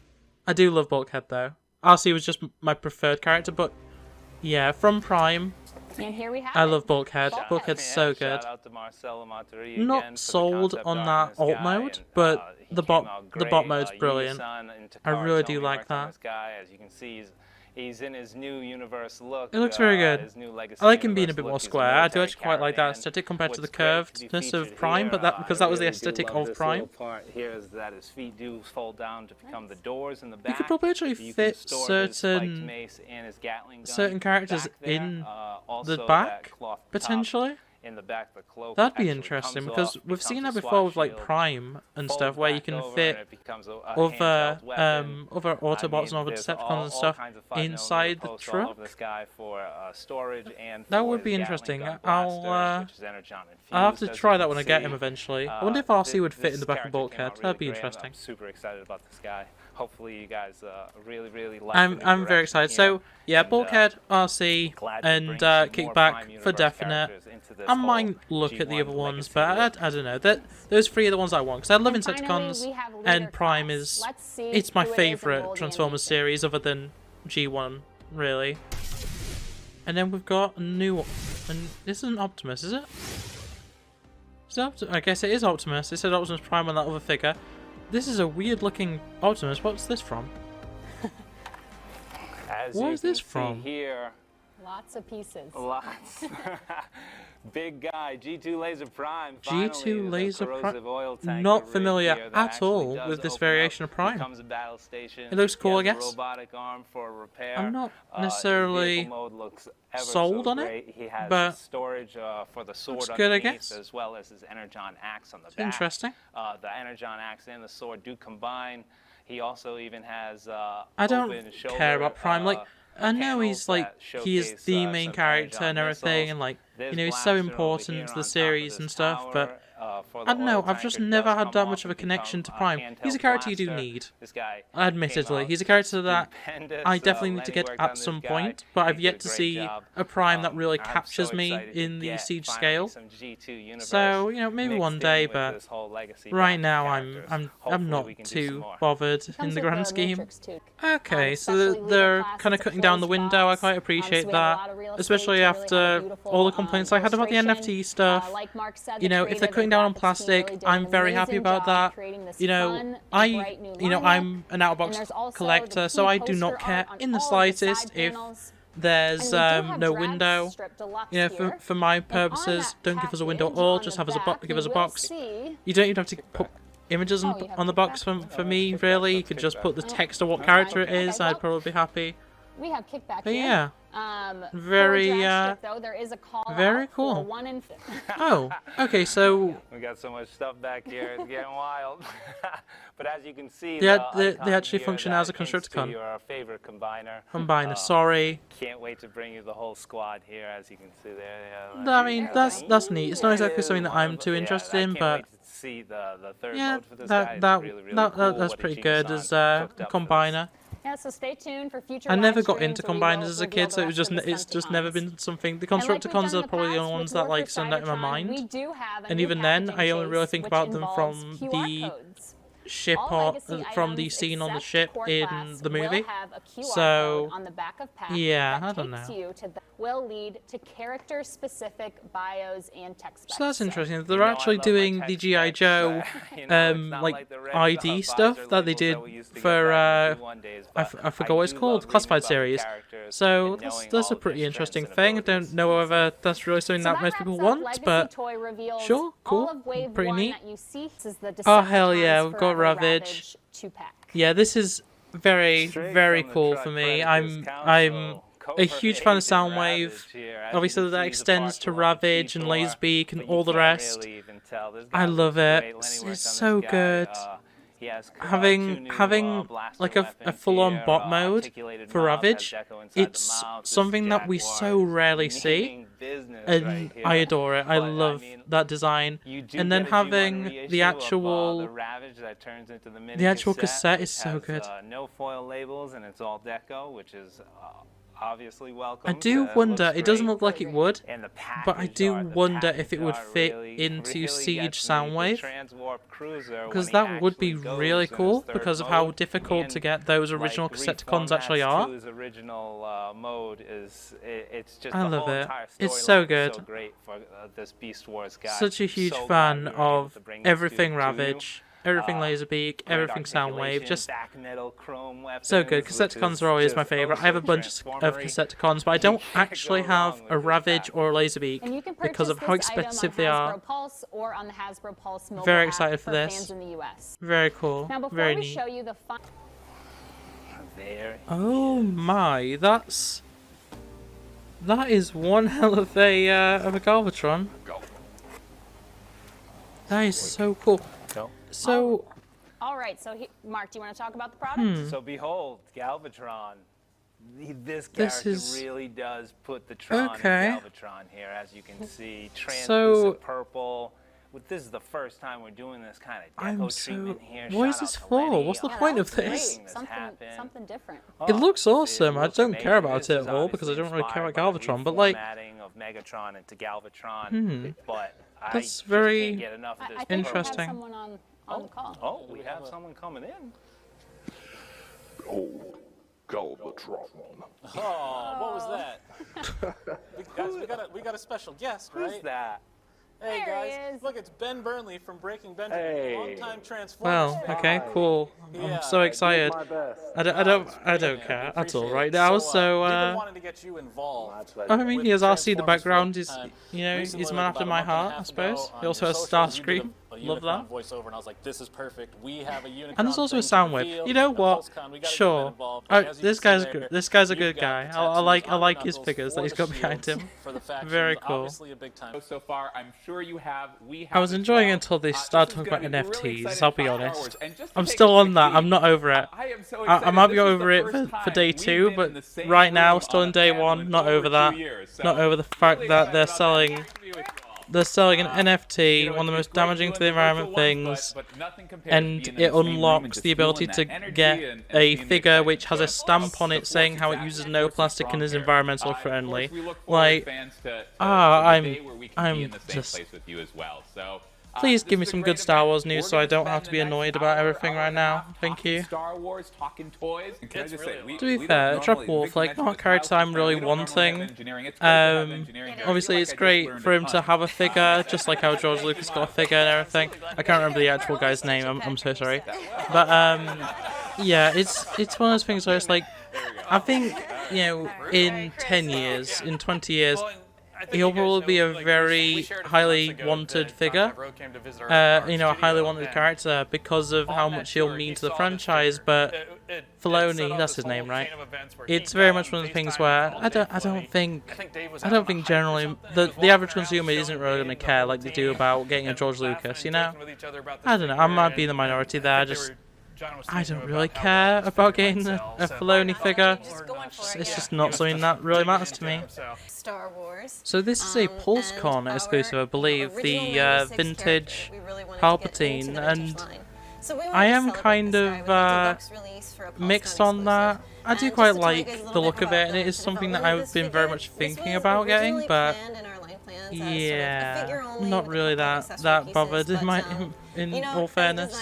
I do love Bulkhead though. RC was just my preferred character, but yeah, from Prime. And here we have I love Bulkhead. Bulkhead's so good. Not sold on that alt mode, but the bot mode's brilliant. I really do like that. As you can see, he's in his new universe look. It looks very good. I like him being a bit more square. I do actually quite like that aesthetic compared to the curvedness of Prime, but because that was the aesthetic of Prime. Part here is that his feet do fold down to become the doors in the back. You could probably actually fit certain characters in the back, potentially. In the back, the cloak that'd be interesting because we've seen that before with like Prime and stuff, where you can fit other Autobots and other Decepticons and stuff inside the truck. That would be interesting. I'll have to try that when I get him eventually. I wonder if RC would fit in the back of Bulkhead. That'd be interesting. I'm super excited about this guy. Hopefully you guys really like I'm very excited. So yeah, Bulkhead, RC, and Kickback for definite. I might look at the other ones, but I don't know. Those three are the ones I want because I love Insecticons, and Prime it's my favourite Transformers series other than G1, really. And then we've got a new one. And this isn't Optimus, is it? I guess it is Optimus. It said Optimus Prime on that other figure. This is a weird looking Optimus. What's this from? What is this from? Here, lots of pieces. Lots. Big guy, G2 Laser Prime. G2 Laser Prime. Not familiar at all with this variation of Prime. It looks cool, I guess. Robotic arm for repair. I'm not necessarily sold on it, but storage for the sword looks good, I guess. As well as his Energon axe on the back. Interesting. The Energon axe and the sword do combine. He also even has I don't care about Prime. Like, I know he's like he's the main character and everything, and like, you know, he's so important to the series and stuff, but I don't know, I've just never had that much of a connection to Prime. He's a character you do need, admittedly. He's a character that I definitely need to get at some point, but I've yet to see a Prime that really captures me in the Siege scale. So, you know, maybe one day, but right now I'm not too bothered in the grand scheme. Okay, so they're kind of cutting down the window. I quite appreciate that, especially after all the complaints I had about the NFT stuff. You know, if they're cutting down on plastic, I'm very happy about that. You know, I'm an out-of-box collector, so I do not care in the slightest if There's no window. You know, for my purposes, don't give us a window at all. Just have us give us a box. You don't even have to put images on the box for me, really. You could just put the text of what character it is. I'd probably be happy. We have kickback But here. yeah. Very though, there is a call very out cool. for 1 in Oh, okay, so we got so much stuff back here, it's getting wild. But as you can see, they icon actually here, function that as a hints to Constructicon. your favorite combiner. Combiner, sorry. Can't wait to bring you the whole squad here, as you can see there. I mean, that's neat. It's not exactly something that I'm too interested in, but see the third yeah, mode for this guy. that's pretty good as a combiner. Yeah, so stay tuned for future I never live got streams into where we combiners will as a reveal kid, the so rest of the it's just never been something. The And like we've Constructicons done are probably the past only with ones that War like for stand out in my Cybertron, mind. we do have a And new even then, packaging I only really case, think which about them involves from QR the codes. ship All or legacy from the items scene on the except ship core in class the will movie. have a QR So code on the back of pack yeah, that I don't takes know. you to will lead to character-specific bios and tech specs. So that's interesting. They're actually doing the GI Joe, like ID stuff that they did for I forgot what it's called, classified series. So that's a pretty interesting thing. I don't know whether that's really something that most people want, but sure, cool, pretty neat. Oh hell yeah, we've got Ravage. Yeah, this is very cool for me. I'm a huge fan of Soundwave. Obviously, that extends to Ravage and Laserbeak and all the rest. I love it. It's so good. Having like a full-on bot mode for Ravage, it's something that we so rarely see, and I adore it. I love that design. And then having the actual cassette is so good. No foil labels, and it's all deco, which is obviously welcome. I do wonder, it doesn't look like it would, but I do wonder if it would fit into Siege Soundwave, because that would be really cool because of how difficult to get those original Cassetticons actually are. Original mode is it's just I love it. It's so good. So great for this Beast Wars guy. Such a huge fan of everything Ravage. Everything Laserbeak, everything Soundwave, just so good. Cassetticons are always my favourite. I have a bunch of Cassetticons, but I don't actually have a Ravage or a Laserbeak because of how expensive they are. Very excited for this. Very cool. Now, before very we neat. show you the Oh my, that is one hell of a Galvatron. That is so cool. So, all right. So, Mark, do you want to talk about the product? So behold, Galvatron. This character really does put the Tron in Galvatron here, as you can see. Translucent purple. This is the first time we're doing this kind of deco treatment here. What is this for? What's the point of this? Something different. It looks awesome. I don't care about it at all because I don't really care about Galvatron, but like, of Megatron into Galvatron, but that's very can't get enough of this. interesting. We have someone on the call. Oh, we have someone coming in. Oh, Galvatron. Oh, what was that? we got a special guest, right? Who's that? Hey There he guys, is. look, it's Ben Burnley from Breaking Benjamin, Hey. longtime Transformers Well, fan. okay, cool. Yeah. I'm so excited. I don't care at all right now. So, we've been wanting to get you involved. I mean, he has RC. The background is, you know, Recently, he's a like man after about my a month and a heart, I half suppose. ago, He also on has your socials, you did Starscream. a Love that. Unicron voiceover, and I was like, this is perfect. We have a Unicron And there's also a thing to Soundwave. reveal You know at what? PulseCon. We gotta get Sure. Ben involved. But as you This can guy's see good. there, This guy's a you've good got guy. the I tattoos on like the his knuckles figures that for he's the got behind shields him. for the factions. Very cool. Obviously a big time. So far, I'm sure you have. I was enjoying it until they started talking about NFTs. I'll be honest. I'm still on that. I'm not over it. I might be over it for day 2, but right now, still in day 1. Not over that. Not over the fact that they're selling an NFT, one of the most damaging to the environment things, and it unlocks the ability to get a figure which has a stamp on it saying how it uses no plastic and is environmental friendly. Like, I'm just... Please give me some good Star Wars news so I don't have to be annoyed about everything right now. Thank you. Star Wars, talking toys. Can I just say, To be fair, Trap Wolf, like, not a character I'm really wanting. Obviously, it's great for him to have a figure, just like how George Lucas got a figure and everything. I can't remember the actual guy's name, I'm so sorry. But, yeah, it's one of those things where it's like, I think you know, in 10 years, in 20 years, I think he'll you guys probably know, be a like, we very shared a few highly months ago wanted that figure. Hasbro came to visit our You know, a highly studio, wanted and character because of how on that much he'll tour, mean he to the saw this franchise. figure. But It set Filoni, off that's this his name, whole right? chain of events where It's he very got much on one of the things FaceTime where and called I Dave don't Filoni. think I think Dave was I out don't on a think hike or generally something, and he the was the average walking around consumer showing isn't really going to Dave the care whole like they do team about getting a and George laughing Lucas, and you know? joking with each other about this I don't know. I figure, might be the and minority I there. think they Just were- John was I speaking don't about really how care well this about figure might getting sell, a so- Filoni figure. Yeah, It's he just was not something that really digging matters to into me. him, so. Star Wars. So this is a PulseCon exclusive, I believe, the vintage Palpatine, and I am kind of mixed on that. I do quite like the look of it, and it is something that I've been very much thinking about getting, but yeah, not really that bothered in all fairness.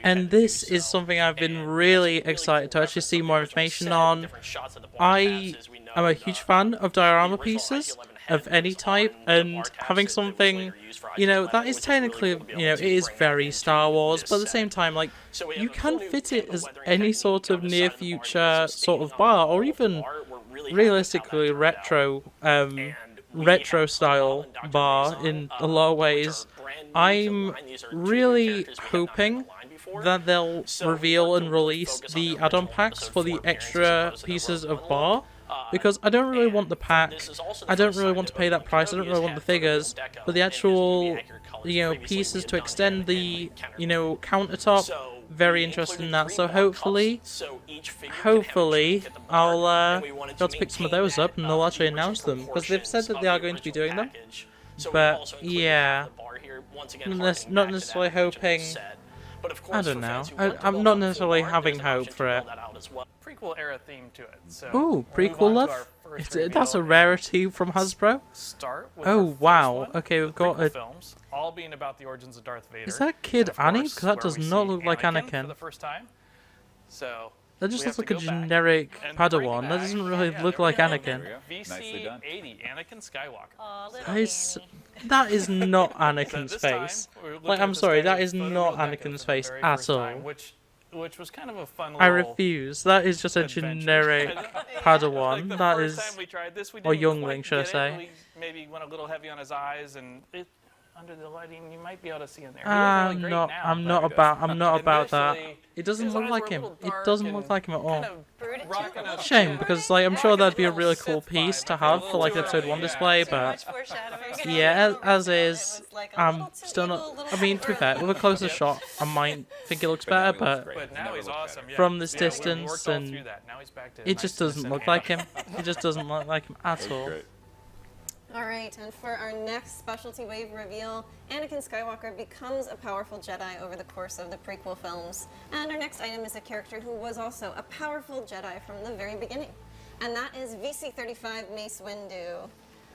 And this is something I've been really excited to actually see more information on. I am a huge fan of diorama pieces of any type, and having something, you know, that is technically, you know, it is very Star Wars, but at the same time, like, you can fit it as any sort of near future sort of bar, or even realistically retro style bar in a lot of ways. I'm really hoping that they'll reveal and release the add-on packs for the extra pieces of bar, because I don't really want the pack, I don't really want to pay that price, I don't really want the figures, but the actual, you know, pieces to extend the, you know, countertop, very interested in that, so hopefully I'll be able to pick some of those up and they'll actually announce them, because they've said that they are going to be doing them, but yeah, not necessarily hoping, I don't know, I'm not necessarily having hope for it. Prequel era theme to it. So Ooh, we'll move prequel on to love? our first That's a reveal. rarity from Hasbro. Start with Oh our first wow, one, okay, we've the got prequel a... films, all being about the origins of Darth Vader. Is that Kid And of Annie? course, Because that where does we not see look like for Anakin. the first time. So That just we looks have like to a go back generic and bring Padawan. back- That doesn't really yeah, look there we like go. Anakin. Nicely done. VC-80 Anakin Skywalker. That is not So Anakin's this time, face. we're looking Like, at I'm this sorry, guy that is with not photoreal decos Anakin's for the face very at first all. time, which was kind of a fun I little refuse. That is just a adventure. generic Padawan. Like the That first is... time we tried this, we or didn't youngling, quite should I get it. say. We maybe went a little heavy on his eyes, and under the lighting, you might be able to see in there. I'm not about that. Initially, It doesn't his look eyes like were a him. little It dark doesn't and look like him at all. rocking a- Shame, because like I'm sure that'd be a really cool piece to have for like episode 1 display, but yeah, as is, I'm still not. I mean, to be fair, with a closer shot, I might think it looks better, but now he's awesome. Yeah. from this Yeah, we distance, worked all and through that. Now he's back to it just niceness doesn't and look like him. It just doesn't look like him at all. All right, and for our next specialty wave reveal, Anakin Skywalker becomes a powerful Jedi over the course of the prequel films. And our next item is a character who was also a powerful Jedi from the very beginning. And that is VC-35 Mace Windu.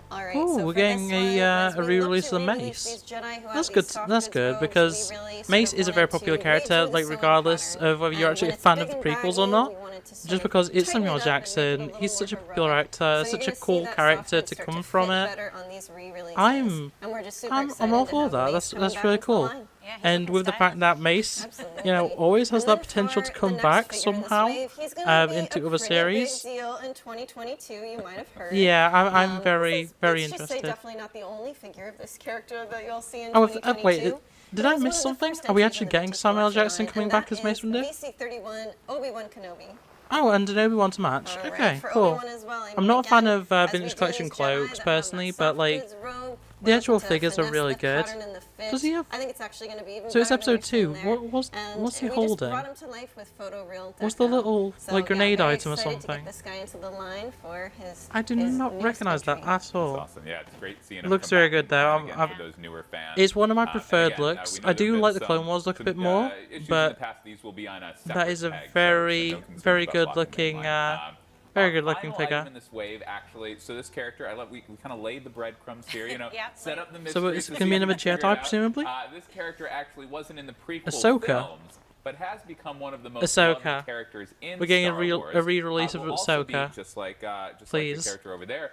All right, Ooh, so we're for getting this one, as a we re-release look of to the re-release Mace. these Jedi who have That's these good. soft That's goods good robes, because we really sort Mace of is a very wanted to popular character, redo the like sewing regardless pattern. of whether you're And actually a when it's fan big of the and prequels or baggy, not. we wanted to sort Just of because it's tighten Samuel it up and make it a Jackson, little he's more such a heroic. popular actor, So you're such a gonna see cool that soft character goods to start come fit from it. better on these re-releases. I'm And we're just super I'm excited all to for have that. Mace coming That's back really into the cool. line. And with the fact that Mace, you know, always has that potential to come back somehow into other series. Big deal in 2022, you might have heard. Yeah, I'm very Let's just interested. say definitely not the only figure of this character that you'll see in Oh, 2022. wait, did I miss something? Are we actually getting Samuel Jackson coming back as Mace Windu? VC-31 Obi-Wan Kenobi. Oh, and an Obi-Wan to match. Alright, Okay, for cool. Obi-Wan as well, I I'm mean, not a fan again, of as we Vintage do Collection these Jedi cloaks that have personally, that but soft like goods robe, the we're actual looking to figures are finesse really the good. pattern and the fit. Does he have? I think it's actually going to be even So it's better than episode we've 2. seen there. What's And he we holding? just brought him to life with photoreal What's the deco. little So, like yeah, grenade very item or excited to something? get this guy into the line for his. I do his not newest recognize that entry. at all. Awesome. Yeah, it's great seeing him Looks come very back good though. again for those newer fans. It's one of my And preferred again, looks. we know I there's do been like the some- Clone Wars look a some, bit more, issues in but the past. These will be on a that separate is a tag, so very, no concerns very about good blocking looking, mainline. very good looking Final figure. item in this wave, actually. So this character, we kind of laid the breadcrumbs here, you know, set up the mystery. So it's to gonna see be if another we can figure Jedi, it out. presumably? This character actually wasn't in the prequel Ahsoka. films, but has become one of the most Ahsoka. loved characters in We're getting Star Wars. a re-release of Will also be Ahsoka. just like Please. the character over there,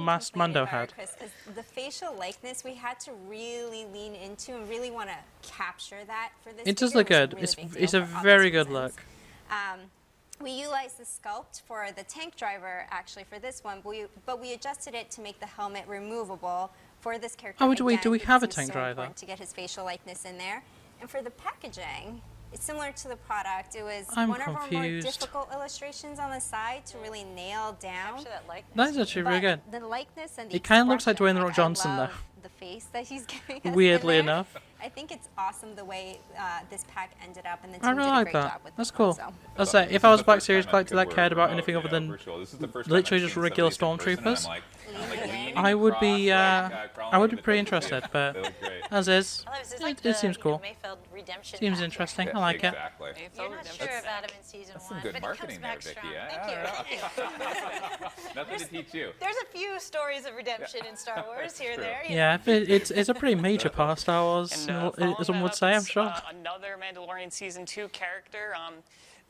mask Mando had. Because the facial likeness, we had to really lean into and really want to capture that for this. It does figure. look It was good. really It's big it's deal a for obvious very good reasons. look. We utilized the sculpt for the tank driver actually for this one, but we adjusted it to make the helmet removable for this character. Oh, do we again, have a because it was tank so driver? important to get his facial likeness in there. And for the packaging, It's similar to the product. It was I'm one of our more confused. difficult illustrations on the side to really nail down. That is actually really good. The likeness and the It kind of looks like expression, Dwayne The Rock Johnson, I though. love the face that he's giving us. Weirdly in there. enough. I think it's awesome the way this pack ended up, and the I team really did a like great that. job with That's this cool. one, so. I'll say, if I was a Black Series collector that cared about anything other than literally just regular stormtroopers, I would be pretty interested. But as is, it seems cool. Seems interesting. I like it. You're not sure about him in season That's one, some good but he marketing comes there, back Vicky. strong. Thank you. Nothing to teach you. There's a few stories of redemption in Star Wars here and there. Yeah, it's a pretty major part of Star Wars, some would say, I'm sure. Another Mandalorian season 2 character.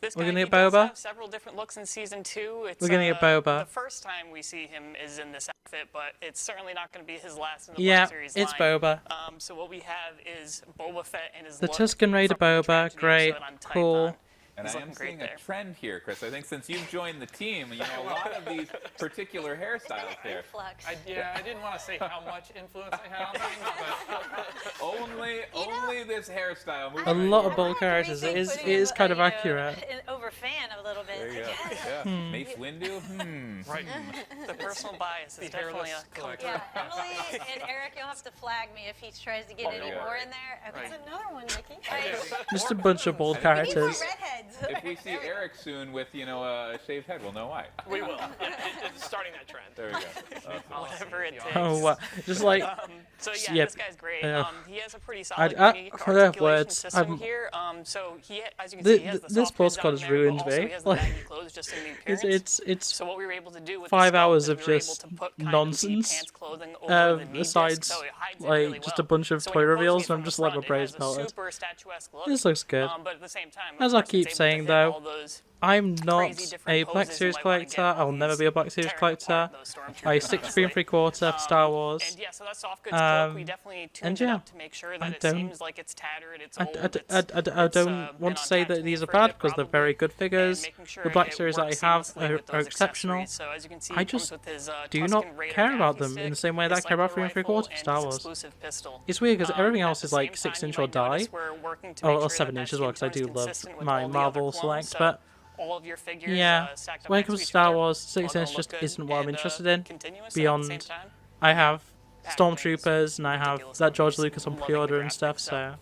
This We're guy, gonna he get does Boba? have several different looks in season 2. It's, We're gonna get Boba. The first time we see him is in this outfit, but it's certainly not going to be his last in the Yeah, Black Series it's line. Boba. So what we have is Boba Fett and his The look Tusken Raider Boba, great, cool. And I am seeing a trend here, Chris. I think since you've joined the team, a lot of these particular hairstyles here. I didn't want to say how much influence I had on things, but only this hairstyle. A lot of bold characters. It is kind of accurate. An over fan a little bit. There you go. Yeah. Mace Windu. Right. The personal bias is definitely a collector. Yeah, Emily and Eric, you'll have to flag me if he tries to get any more in there. Okay. There's another one, Nikki. Just a bunch of bold characters. If we see Eric soon with, a shaved head, we'll know why. We will. It's starting that trend. There we go. Whatever it takes. Oh, wow. Just like. So yeah, yep. this guy's great. He has a pretty I solid, unique have articulation words. system here. So he, as you can see, he has the This soft goods postcard on has there, ruined but also me. he has the baggy clothes just in the appearance. It's so what we were able to do with 5 the sculpt hours is of we were able just to put kind of the nonsense. pants clothing over the knee disc, Besides, so it hides it like, really just well. a bunch of So toy when you're reveals, closing and it I'm just from like my front, it praise has a pelted. super statuesque look. This looks good. But at the same time, As I keep saying, though, I'm not different a Black poses Series you might wanna collector. I'll never be a Black Series collector. I stick to 3 3/4 for Star Wars. And yeah, so that soft goods cloak, we definitely tuned it up to make sure that it don't- seems like it's tattered, it's I old, I don't want to say that these are bad because they're very good figures. The Black Series that I have are exceptional. So as you can see, I it comes just with his, do Tusken not Raider care about taffy them in stick, the same way that I his care about sniper 3 rifle, 3/4 and Star his Wars. exclusive pistol. It's weird because everything else at is the like same 6" time, or you might die, notice we're working to make or sure 7" that as well because I do skin love tone's consistent with my all the other Marvel clones, select. so But all of your figures, yeah, stacked up when it next comes to to each Star other, Wars, all 6" gonna just look isn't good what I'm and, interested in. continuous, and at the Beyond, same time, I have Stormtroopers and I have that George Lucas on pre-order and stuff, so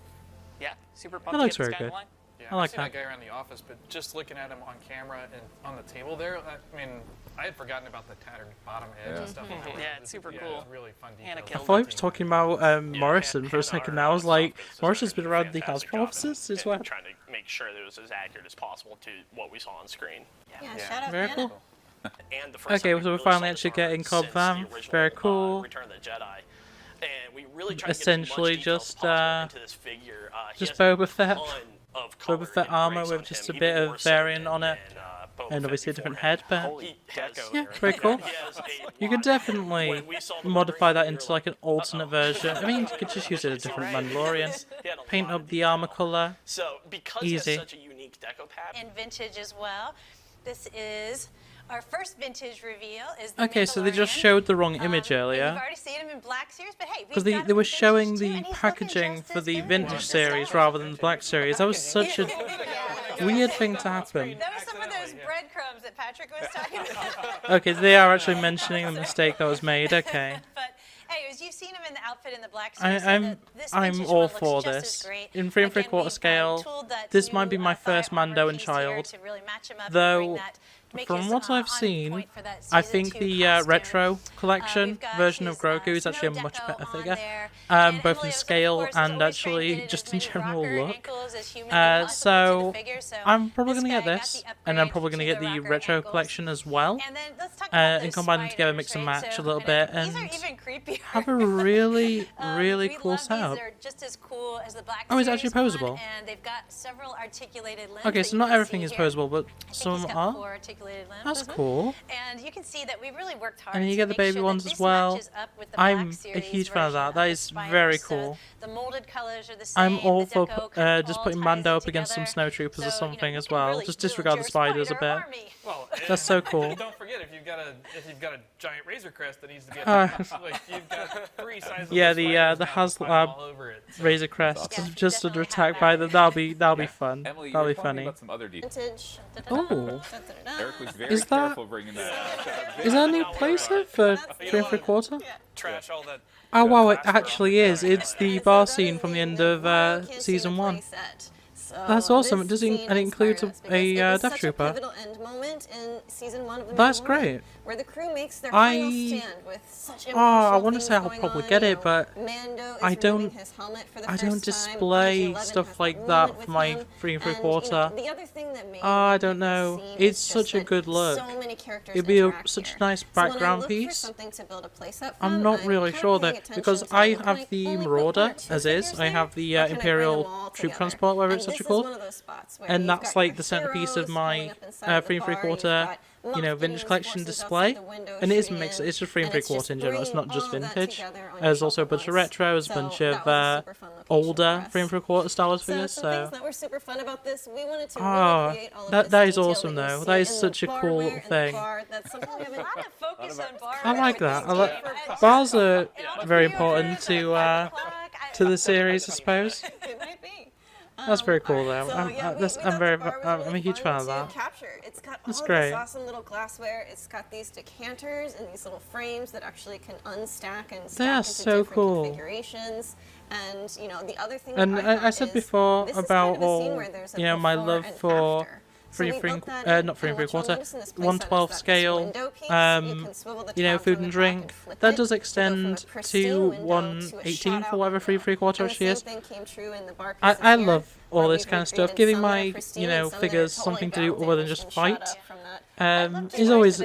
yeah, super that pumped looks to get very this guy good. in line. Yeah, I like I've seen that. guy around the office, but just looking at him on camera and on the table there, I mean, I had forgotten about the tattered bottom edge and stuff. Yeah, it's super Yeah, cool. it's really fun Hannah detail. I thought he was talking about Morrison for a second. Now I was like, Morrison's been around the Hasbro offices as well. Trying to make sure that it was as accurate as possible to what we saw on screen. Yeah, shout out Very Hannah. cool. And the first Okay, time so we're really finally saw actually this getting arc Cobb since Vann. the original, Very cool. Return of the Jedi. And we really tried Essentially to get as much just detail as possible into this figure. He just has a Boba Fett. ton of color Boba Fett and armor grace with on just him, a bit even more of so variant than- on it, than, Boba and Fett obviously a different head. beforehand. But yeah, very cool. You could definitely modify that into like an alternate version. I mean, you could just use it as a different Mandalorian. Paint up the armor color. So because Easy. it's such a unique deco pad, And vintage as well. This is our first vintage reveal. Is the Okay, so they just Mandalorian. showed the wrong image You've earlier. already seen him in Black Series, but hey, Because they were showing the packaging for the vintage series rather than the Black series. That was such a weird thing to happen. That was some of those breadcrumbs that Patrick was talking about. Okay, they are actually mentioning the mistake that was made. Okay. But anyways, you've seen him in the outfit in the Black Series. so this I'm vintage all one looks for just as this. great. In 3 3/4 scale, this might be my first Mando and child. to really match him up and bring Though, that- make from his, what I've on seen, point for that I season think 2 the costume. retro collection We've got version his, of Grogu is snow actually a much deco better on figure, there. both in scale and actually just in general look. ankles as humanly possible So to the figure, so I'm probably this going to get guy got this, the and I'm upgrade probably going to to get the rocker retro ankles. collection as well, And then let's talk about and those combine them together, mix spiders, and right? match So, a little I bit, know these are and even creepier. have a really, really we cool love setup. These. They're just as cool as the Black Oh, it's Series actually posable. one, and they've got several articulated limbs. Okay, that so you not can everything see is here. posable, but I think some he's got are. 4 articulated limbs. That's cool. And you can see that we really worked hard And then you to get the make baby sure ones that as this well. matches up with the I'm Black a Series huge fan of that. version That the is spiders. very So cool. the molded colors are the same. I'm all the for deco kind of just all putting ties Mando it up against some together. snowtroopers or So, you know, something you as can well. really Just build disregard your the spiders a spider bit. army. Well, That's so cool. Don't forget, if you've got a giant Razor Crest that needs to get like you've got 3 sizes. Yeah, the HasLab Razor Crest just under attack by them. That'll be fun. Emily, That'll you were be talking funny. about some other details. Oh, Eric was very Is that- careful bringing that up. is that a new playset for 3 3/4? Trash all that. Oh wow, it actually is. It's the bar scene from the end of season 1. That's awesome. It includes a Death Trooper. That's great. Where the crew makes their I final stand with such I emotional want to things say I'll going probably on, get you it, know, but Mando is I don't. removing his helmet for the I first don't time, display IG-11 stuff has like that that moment for with my him, 3 and, you know, 3/4. the other thing that made I don't know. scene It's is such just a that good look. so many characters It'd be interact such here. a nice So when I background look for piece. something to build a playset I'm from, not I'm really kinda sure paying though, attention because to, I like, have the only put Marauder 1 or 2 as is. figures I there. have the How can I bring them Imperial all Troop together? Transport, whatever And it's such this a is called. one of those spots where And you've that's got like your the centerpiece of heroes my pulling up inside 3 the bar, you've 3/4 got Moff Gideon's vintage collection forces display, outside the window and it is shooting mixed. in, It's just 3 and it's 3/4 just in general. It's not bringing just all that vintage. together on your There's also a shelf bunch at of once. retros, a So bunch that of was a super fun location older for us. 3 3/4 Star Wars So figures. some So things that were super fun about this, we wanted to Oh, recreate all of that this is detail awesome that you though. see That is in such a the cool barware and the thing. bar. That's something we haven't Focus on bar. I like that. Bars are very important to the series, I suppose. It might be. That's very cool though. So, yeah, I'm a huge fan of that. Capture. It's got That's all great. this awesome little glassware. It's got these decanters and these little frames that actually can unstack and stack They are into so different cool. configurations. And you know, the other thing And that I I said is before this is about kind of a scene all, where there's a my before love and for after. So we built that in, not 3 and what you'll 3/4, notice in this playset is 1/12 that this scale, window piece, you can swivel the top food from and the back and drink. flip That it does to go from a extend pristine to window to a 1/18 shot for out whatever 3 3/4 and the she same is. thing came true in the bar I pieces here, love all where this we've kind of stuff. recreated Giving some that are my pristine and some that are figures totally something to do ground other than damaged just and shot fight up from that.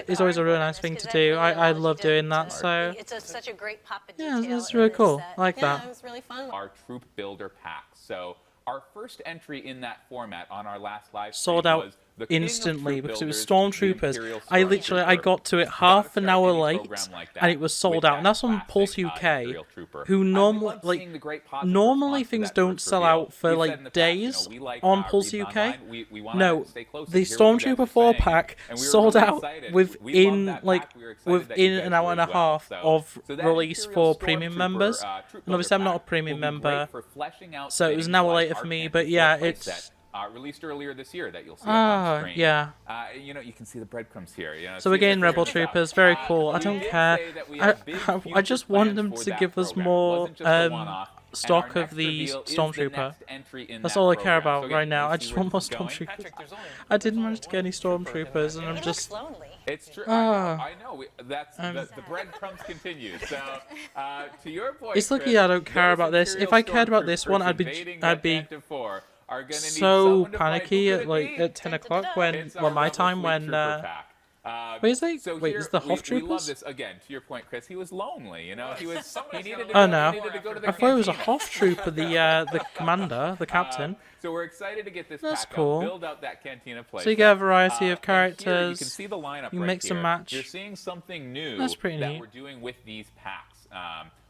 is always a really nice thing to do. I love doing that. So It's such a great pop of yeah, detail. it's really cool. I like that. It was really fun. Our troop builder pack. So our first entry in that format on our last live stream Sold out was the King of instantly Troop because it was Builders, the Stormtroopers. Imperial I got to it half an hour late, like and it was sold out. And that's on Pulse UK, who normally things don't sell out for like days on Pulse UK. No, the Stormtrooper 4 pack sold out within an hour and a half of release for premium members. And obviously I'm not a premium member, so it was an hour later for me. But yeah, it's. Released earlier this year that you'll see on screen. Yeah. You can see the breadcrumbs here. So again, Rebel Troopers, very cool. I don't care. I just want them to give us more stock of the Stormtrooper. That's all I care about right now. I just want more Stormtroopers. I didn't manage to get any Stormtroopers, and I'm just. It's true. I know. That's the breadcrumbs continue. So, to your point, It's lucky Chris, I don't care about this. If I cared about this one, I'd be so panicky at 10 o'clock when my time when. Wait, is the Hoth We love Troopers? this again. To your point, Chris, he was lonely. He was. He needed to Oh go, no! he needed to go to the I thought it was a cantina. Hoth Trooper, the commander, the captain. So we're excited to get this That's pack cool. out, build out that cantina play. So you get a variety of And here characters. you can see the lineup You right mix and here. match. You're seeing something new That's pretty that neat. we're doing with these packs.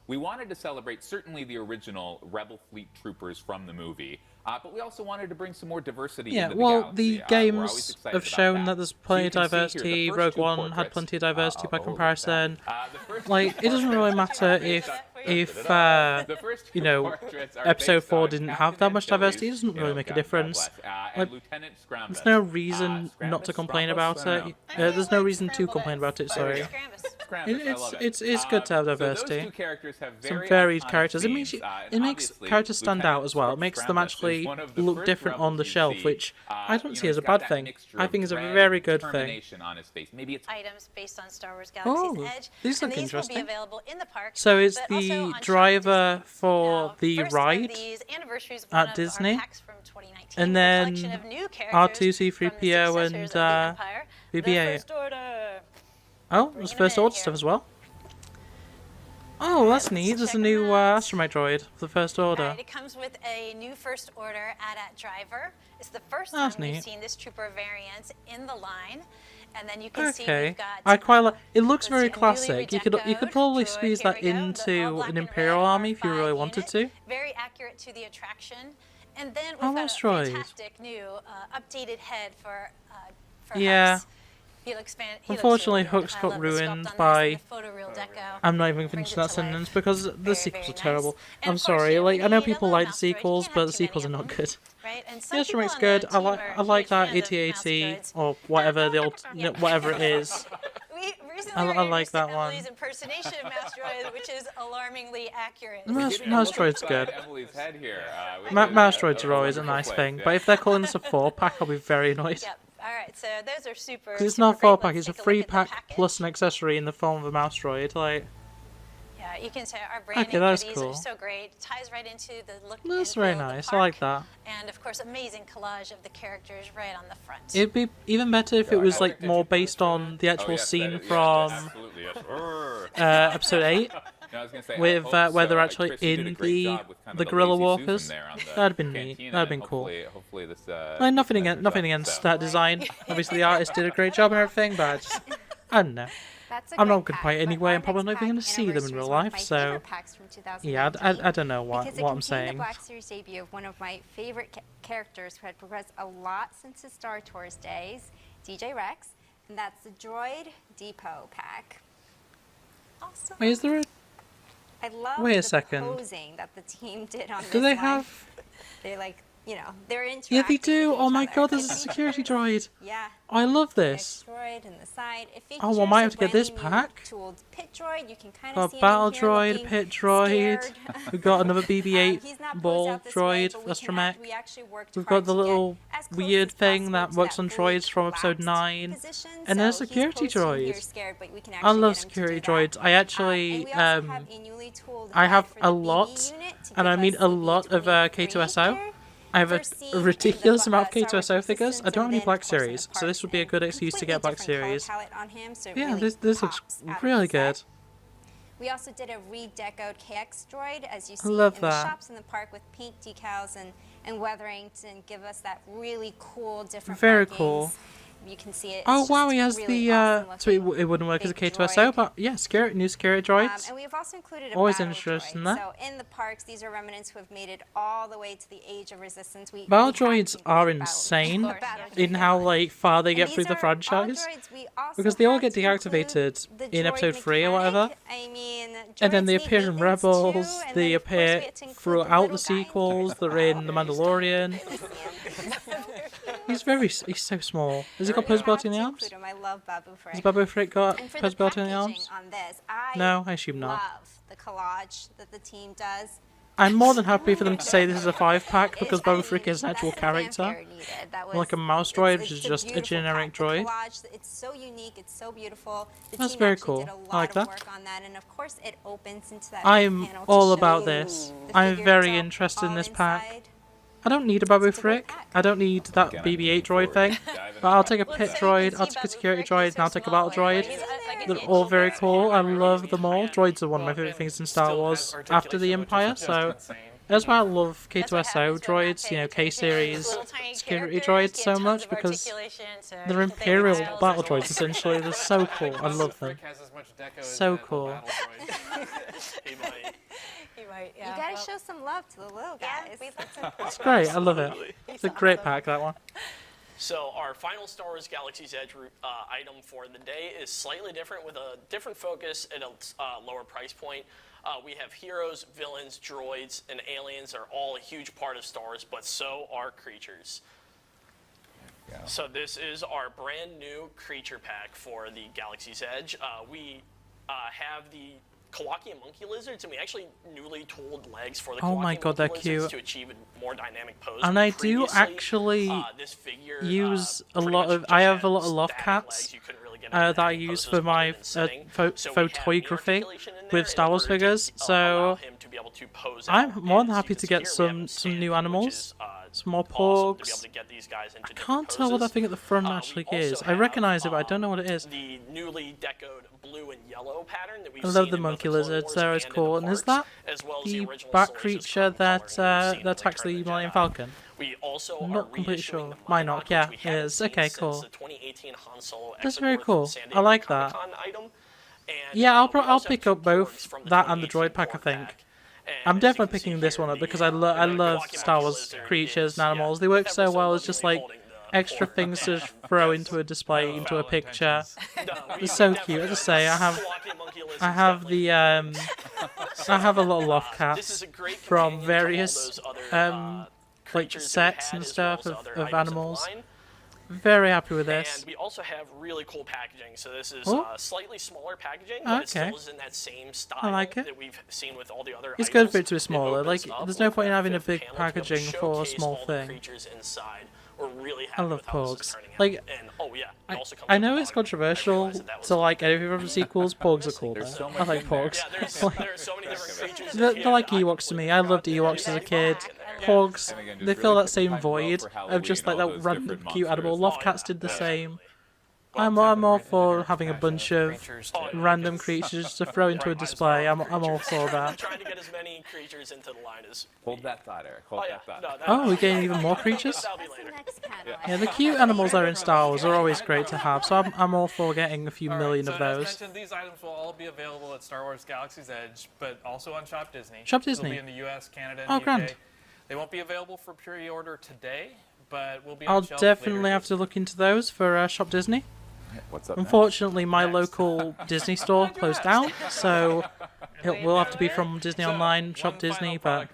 We wanted to celebrate certainly the original Rebel Fleet troopers from the movie, but we also wanted to bring some more diversity Yeah, into the well, galaxy. the We're always games excited have about shown that there's plenty of So you can see here, the diversity. first Rogue two One had portraits, plenty of diversity by look at comparison. the first Like, it doesn't really matter if The first two portraits are Episode based 4 on didn't have Captain that much Antilles, diversity. It doesn't really make a God difference. bless, and Like, Lieutenant Scrambus. there's no reason not to complain about I it. There's no reason to complain about it. Sorry. Scrambus, I love it. It's good to have So diversity. those two characters have Some very varied iconic characters. It themes, makes characters stand out as well. It makes them actually look different on the shelf, which I don't see as a bad thing. I think is a very good thing. On his face. Maybe it's items based on Star Wars Galaxy's Oh, Edge. these and look these will be interesting. available in the park. So it's but also the on driver for the First of ride these anniversaries, one at of Disney, our packs from 2019, and with a then collection of new characters R2C3PO from the and successors of the Empire, the BB-8. First Order. Oh, there's First Order stuff as well. Oh, that's neat. There's a new astromech droid for the First Order. Right, it comes with a new First Order AT-AT driver. It's the first That's time we've neat. seen this trooper variant in the line. And then you can see Okay, we've got I quite like. It looks very newly classic. You could probably squeeze that into an Imperial army if you really wanted to. very accurate to the attraction. And then Oh, we've got that's a right. fantastic new updated head for Yeah. Hux. Unfortunately, Hook's got ruined by. I'm not even finishing that sentence because the sequels are terrible. I'm sorry. Like, I know people like the sequels, but the sequels are not good. Right? And The Astromech's good. I like that AT-AT or whatever the old whatever it is. I like that one. Impersonation of Masteroid, which is alarmingly accurate. Masteroid's good. Emily's head here. Masteroids are always a nice thing, but if they're calling this a 4-pack, I'll be very annoyed. Yep. All right, so those are super. Because it's not a 4-pack, it's a 3-pack plus an accessory in the form of a Masteroid. Like, yeah, you can say our branding okay, for that's these cool. are so great. It ties right into the look. That's very nice. I like that. And of course, amazing collage of the characters right on the front. It'd be even better if it was like more based on the actual scene from episode 8, with where they're actually in the guerrilla walkers. That'd have been neat. That'd have been cool. Hopefully this. Like, nothing against that design. Obviously, the artist did a great job and everything, but I don't know. I'm not going to play it anyway. I'm probably not even going to see them in real life, so yeah, I don't know what I'm saying. The Black Series debut of one of my favorite characters who had progressed a lot since his Star Tours days, DJ Rex, and that's the Droid Depot pack. Awesome. Wait, is there a... I love Wait a the second. posing that the team did on this Do they line. have... They're like, you know, they're interacting. Yeah, they do. with Oh each my other. god, there's a security droid. Yeah. I love this. Droid in the side. It Oh, well, I might have to get this features a brand new pack. tooled pit droid. You can kind Got of a see battle him in here droid, looking pit droid. scared. We've got another BB-8 He's not ball posed out this way, droid, but we Astromech. actually worked We've hard got the to get little as close weird as thing possible that to works that on fully droids from episode 9. position, And so there's he's security posed to you, you're droids. scared, but we can I actually love get him to security do that. droids. I actually, we also have a newly tooled I have head for a the BB lot, unit to and I give mean us a lot of K2SO. I have a ridiculous amount of K2SO figures. I don't have any Black Series, so this would be a good excuse to get Black Series. On him, so it Yeah, really this looks pops out of really the set. good. We also did a redecoed KX droid, as you I see love in the that. shops in the park with paint decals and weathering to give us that really cool different Very markings. cool. You can see it. Oh It's wow, just he has really the awesome so it wouldn't work as a big K2SO, droid. but yeah, new security droids. And we have also included a Always battle interesting droid. that. So in the parks, these are remnants who have made it all the way to the Age of Resistance. Battle droids are insane in how like far they get through the franchise, because they all get deactivated in episode 3 or whatever, and then they appear in Rebels. They appear throughout the sequels. They're in The Mandalorian. He's so small. Has he got posability in the arms? I love Babu Frick. Has Babu Frick got And for the posability in the packaging arms? on this, I No, I assume not. love the collage that the team does. I'm more than happy for them to say this is a 5-pack because Babu Frick is an actual character, like a mouse droid, which is just a generic droid. Collage, it's so unique, it's so beautiful. The That's team very actually cool. did a lot I like of that. work on that, and of course it opens into that I'm panel to all show about you this. the I'm figure very itself interested in all this pack. inside. I don't need a Babu Frick. I don't need that BB-8 droid thing. But I'll take a pit droid, I'll take a security droid, and I'll take a battle droid. They're all very cool. I love them all. Droids are one of my favorite things in Star Wars after the Empire, so that's why I love K2SO droids, you know, K-series security droids so much, because they're Imperial battle droids essentially. They're so cool. I love them. So cool. You gotta show some love to the little guys. It's great. I love it. It's a great pack, that one. So our final Star Wars Galaxy's Edge item for the day is slightly different with a different focus at a lower price point. We have heroes, villains, droids, and aliens are all a huge part of Star Wars, but so are creatures. So this is our brand new creature pack for the Galaxy's Edge. We have the Kowakian monkey lizards, and we actually newly tooled legs for the Oh my Kowakian god, they're monkey lizards cute. to achieve a more dynamic pose. And I do Previously, actually this figure, use a pretty lot much of. just I have had a lot of loft static cats legs. You couldn't really get that I use for my photography with Star Wars figures. So I'm more than happy to get some new animals, some more porgs. I can't tell what that thing at the front actually is. I recognize it, but I don't know what it is. The newly decoed blue and yellow pattern that we've I love seen the in both monkey Clone lizards. Wars They're always and in cool. the And is parks, that as well as the original bat Salacious creature that attacks the Millennium Falcon? We also I'm are not completely reissuing sure. the Minok, Minok, yeah, which it we haven't is. seen Okay, since cool. the 2018 Han Solo That's very Exegorth cool. San I Diego like that. Comic-Con item. And, Yeah, we I'll also pick have up two both porgs from the that and the 2018 droid pack, I porg think. pack. I'm definitely picking this one up because I love Star Wars creatures and animals. They work so well as just like extra things to throw into a display, into a picture. They're so cute. As I say, I have the I have a lot of loft cats from various like sets and stuff of animals. Very happy with this. And we also have really cool packaging. So this is Oh. slightly smaller packaging, but it still Okay. is in that same style I like it. that we've seen with all the other It's items. good for it to be smaller. It Like, opens up there's no with point in that having a fifth big panel to be able to packaging for a showcase small all the thing. creatures inside. We're really I happy love with how this is Porgs. turning out. Like, And, oh yeah, it also comes I know it's controversial to like anything from the sequels. Porgs are cool. There's so Though. I much like in there. Porgs. Yeah, there's so many different creatures. They're like Ewoks to me. I loved Ewoks as a kid. Porgs, And again, just they fill really that same timed well void for of Halloween, just like all that those random different cute animal. monsters. Loft Cats did the same. I'm all for having a bunch of random creatures to throw into a display. I'm all for that. Trying to get as many creatures into the line as. Hold that thought, Eric. Hold that thought. Oh, we're getting even more creatures? That'll be later. Yeah, the cute animals that are in Star Wars are always great to have, so I'm all for getting a few million of As those. mentioned, these items will all be available at Star Wars Galaxy's Edge, but also on Shop Disney. Shop They'll Disney. be in the US, Canada, and Oh, the UK. grand. They won't be available for pre-order today, but will be I'll on shelf definitely later. have to look into those for Shop Disney. What's up? Unfortunately, my local Disney store closed down, so it will have to be from Disney Online, Shop Disney, but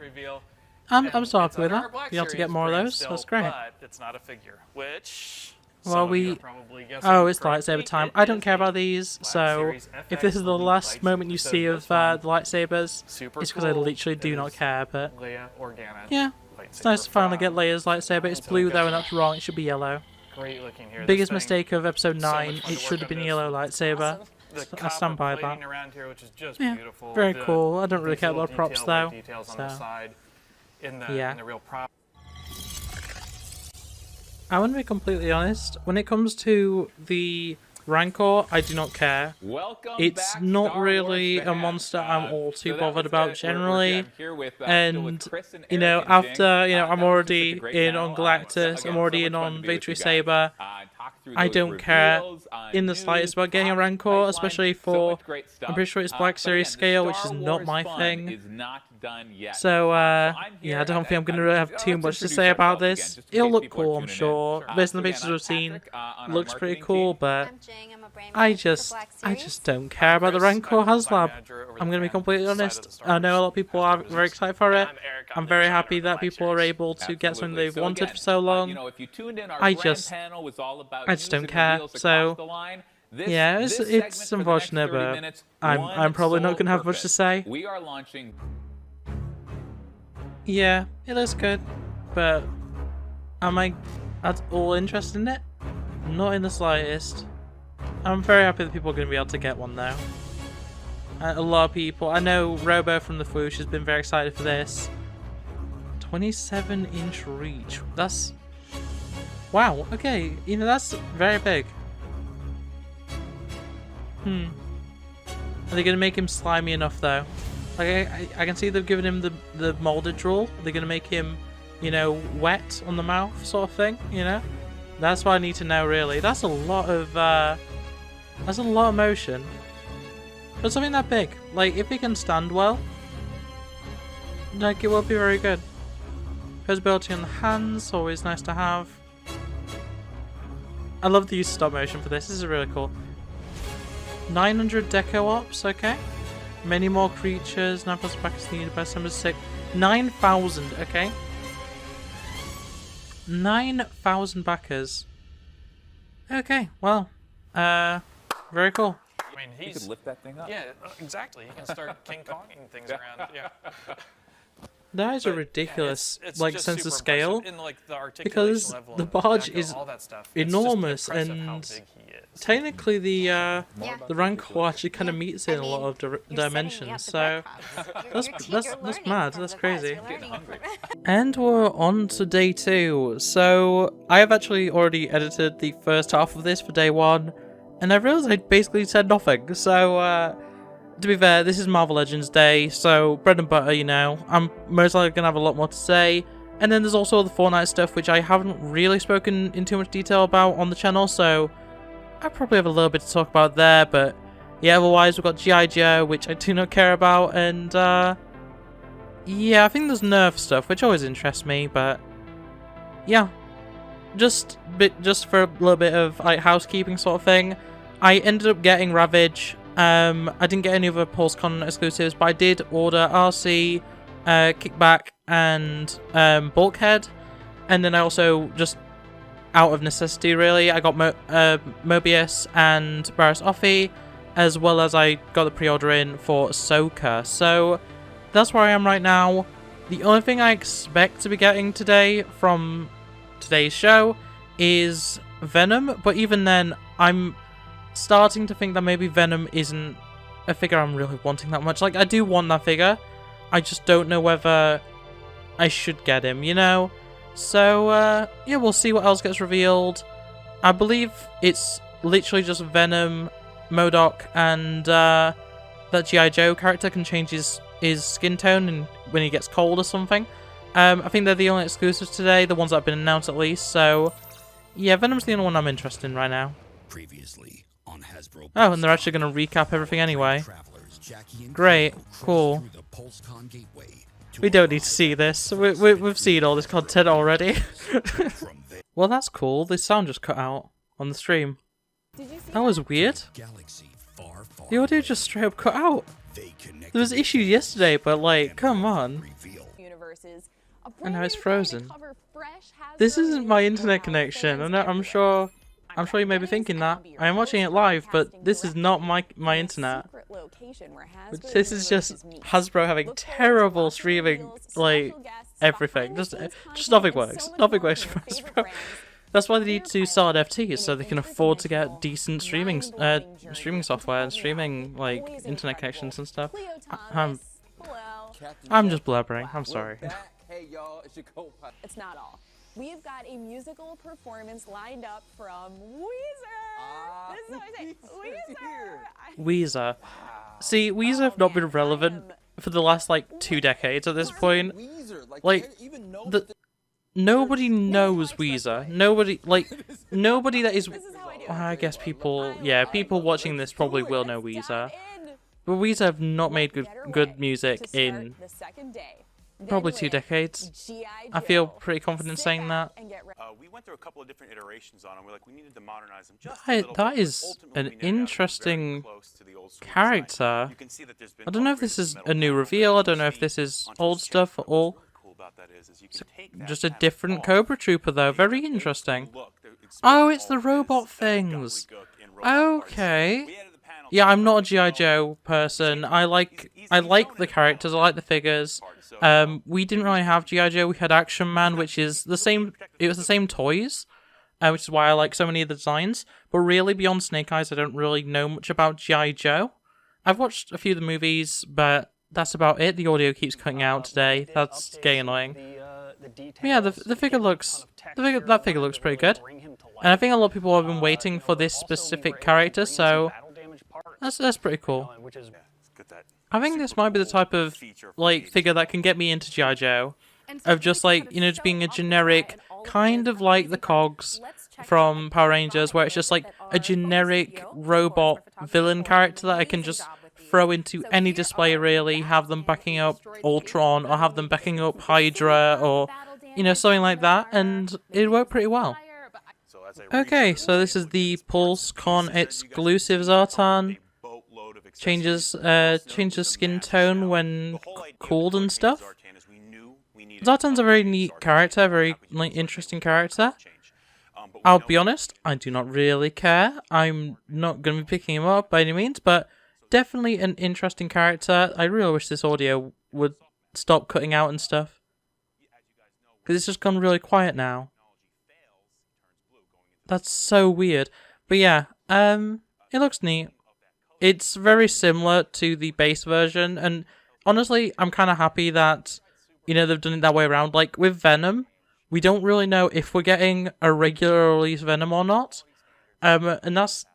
I'm so happy with that. Be able to get more of those. That's great. But it's not a figure, which Well, some of you are probably guessing oh, it's correctly. lightsaber time. I don't care about these, so Series if this is the FX last lightsaber. moment you So see of this one, the lightsabers, super it's because I cool. literally do It not is care, but Leia Organa yeah, it's lightsaber nice to finally from- get Leia's lightsaber. It's So blue we've though, got and that's wrong. It should be yellow. Great looking here. Biggest This thing, mistake of episode so much 9. fun It to should work have been on yellow this. lightsaber. The I stand by copper that. plating around here, which is just Yeah, beautiful. very The- cool. I don't really these care little about props detail, white though. Details on the So. side, in the Yeah. in the real prop. I want to be completely honest. When it comes to the Rancor, I do not care. Welcome It's back, not Star really Wars a fans. monster I'm all too so that bothered was about it. generally. I'm here with, still with And Chris and you know, Eric and after Jing. I'm That was already just a great in panel. on Galactus, Again, I'm already so in much fun on to be with Victory you guys. Saber. Talk through I those don't care reveals, in the news, slightest about getting a topic Rancor, pipeline. especially So for much great stuff. I'm pretty sure it's Black But Series again, the scale, which is Star not Wars my fun thing. is not done yet. So I'm yeah, I here don't think I'm and- gonna really have too let's much to introduce say about ourselves again, this. just in It'll case look people are cool, I'm tuning in. sure. Based on the So again, pictures I'm I've seen, Patrick, on our looks pretty marketing cool, team. but I'm Jing, I'm a brand I manager for just Black I Series. just don't care about the Chris, Rancor I'm the design HasLab. manager over I'm the gonna be fan completely side of honest. the Star I know a Wars lot of people are very excited for it. I'm very happy that people are able to get something Absolutely. they've So wanted again, for so long. you know, if you tuned in, our I grand just panel was all about I just news don't and care. reveals So across the line. This yeah, segment it's for the next unfortunate, 30 but minutes, I'm one probably not sole gonna have much to purpose. say. We are launching. Yeah, it looks good, but am I at all interested in it? Not in the slightest. I'm very happy that people are going to be able to get one though. A lot of people, I know Robo from the Fwoosh has been very excited for this. 27-inch reach. That's wow. Okay, you know that's very big. Are they going to make him slimy enough though? Like I can see they've given him the molded rule. Are they going to make him, you know, wet on the mouth sort of thing? You know, that's what I need to know really. That's a lot of motion. But something that big, like if it can stand well, like it will be very good. Visibility on the hands, always nice to have. I love the use of stop motion for this. This is really cool. 900 deco ops, okay. Many more creatures. 9,000 backers needed by December 6. 9,000, okay. 9,000 backers. Okay, well, very cool. I mean, You he's could lift that thing up. Yeah, exactly. He can start King Konging things around. Yeah. That is a But, yeah, ridiculous, it's like, just sense of super scale, impressive in, like, the articulation because level the of barge Deco, is all that stuff. It's just enormous, impressive how and big he is. technically the Rancor actually kind of meets it in a lot of dimensions. So that's mad. That's crazy. And we're on to day 2. So I have actually already edited the first half of this for day 1, and I realized I basically said nothing. So to be fair, this is Marvel Legends Day, so bread and butter, you know. I'm most likely going to have a lot more to say. And then there's also the Fortnite stuff, which I haven't really spoken in too much detail about on the channel, so I probably have a little bit to talk about there. But yeah, otherwise we've got G.I. Joe, which I do not care about, and yeah, I think there's Nerf stuff, which always interests me, but yeah. just for a little bit of like housekeeping sort of thing, I ended up getting Ravage. I didn't get any other PulseCon exclusives, but I did order RC, Kickback, and Bulkhead, and then I also just out of necessity really, I got Mobius and Barris Offee, as well as I got the pre-order in for Ahsoka. So that's where I am right now. The only thing I expect to be getting today from today's show is Venom, but even then, I'm starting to think that maybe Venom isn't a figure I'm really wanting that much. Like, I do want that figure, I just don't know whether I should get him, you know? So, yeah, we'll see what else gets revealed. I believe it's literally just Venom, MODOK, and that G.I. Joe character can change his skin tone when he gets cold or something. I think they're the only exclusives today, the ones that have been announced at least, so yeah, Venom's the only one I'm interested in right now. Previously on Hasbro. Oh, and they're actually going to recap everything anyway. Great, cool. We don't need to see this, we've seen all this content already. Well, that's cool, the sound just cut out on the stream. That was weird. The audio just straight up cut out. There was issues yesterday, but like, come on. And now it's frozen. This isn't my internet connection. I'm sure you may be thinking that. I am watching it live, but this is not my internet. This is just Hasbro having terrible streaming, like everything. Just nothing works. Nothing works for Hasbro. That's why they need to sell NFTs, so they can afford to get decent streaming software and streaming like internet connections and stuff. I'm just blabbering. I'm sorry. Hey y'all, it's your co-pilot. It's not all. We've got a musical performance lined up from Weezer. This is how I say it. Weezer. See, Weezer have not been relevant for the last like 2 decades at this point. Like, nobody knows Weezer. Nobody that is. I guess people watching this probably will know Weezer. But Weezer have not made good music in probably 2 decades. I feel pretty confident saying that. We went through a couple of different iterations on them. We needed to modernize them just That is an interesting character. I don't know if this is a new reveal. I don't know if this is old stuff at all. Just a different Cobra Trooper though. Very interesting. Oh, it's the robot things. Okay. Yeah, I'm not a G.I. Joe person. I like the characters, I like the figures. We didn't really have G.I. Joe, we had Action Man, which is the same, it was the same toys, which is why I like so many of the designs. But really, beyond Snake Eyes, I don't really know much about G.I. Joe. I've watched a few of the movies, but that's about it. The audio keeps cutting out today. That's getting annoying. But yeah, that figure looks pretty good. And I think a lot of people have been waiting for this specific character, so that's pretty cool. I think this might be the type of like figure that can get me into G.I. Joe, of just like, you know, just being a generic, kind of like the Cogs from Power Rangers, where it's just like a generic robot villain character that I can just throw into any display really, have them backing up Ultron, or have them backing up Hydra, or, you know, something like that, and it worked pretty well. Okay, so this is the PulseCon exclusive Zartan. Changes skin tone when cooled and stuff. Zartan's a very neat character, very like interesting character. I'll be honest, I do not really care. I'm not going to be picking him up by any means, but definitely an interesting character. I really wish this audio would stop cutting out and stuff, because it's just gone really quiet now. That's so weird. But yeah, it looks neat. It's very similar to the base version, and honestly, I'm kind of happy that, you know, they've done it that way around. Like, with Venom, we don't really know if we're getting a regular release Venom or not. And that's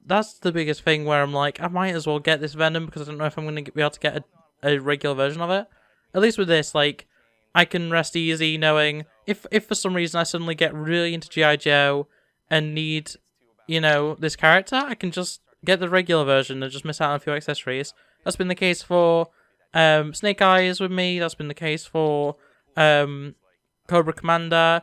the biggest thing where I'm like, I might as well get this Venom, because I don't know if I'm going to be able to get a regular version of it. At least with this, like, I can rest easy knowing if for some reason I suddenly get really into G.I. Joe and need, you know, this character, I can just get the regular version and just miss out on a few accessories. That's been the case for Snake Eyes with me. That's been the case for Cobra Commander.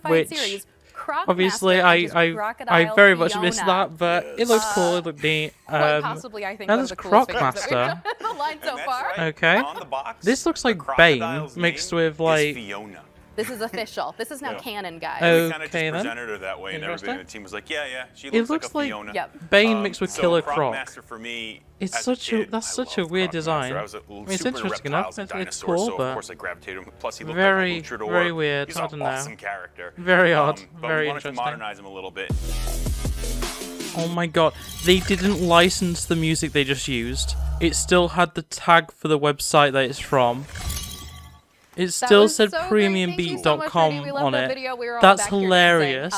Classified which series. Croc obviously Master and his I crocodile very much missed Fiona. that, but it looks cool. It looked neat. Quite possibly, I think, that one is of the coolest Croc figures that we've Master. done in the line so far. Okay. On the box, This looks like the Bane crocodile's mixed name with is like Fiona. This is official. This is now canon, guys. We kind of just Okay, then. presented her that way, and everybody in the team was like, yeah, she It looks looks like a like Fiona. Bane mixed with so Killer Croc Croc. Master for me, It's as such a kid, that's such I a weird loved design. Croc Master. I was I mean, it's super into interesting reptiles enough. and It's dinosaurs, cool, so but of course I gravitated him. Plus, he looked very, like a luchador. very weird. He's I an don't know. awesome character. Very odd. But Very we wanted interesting. to modernize him a little bit. Oh my god, they didn't license the music they just used. It still had the tag for the website that it's from. It still said premiumbeat.com on it. That's hilarious.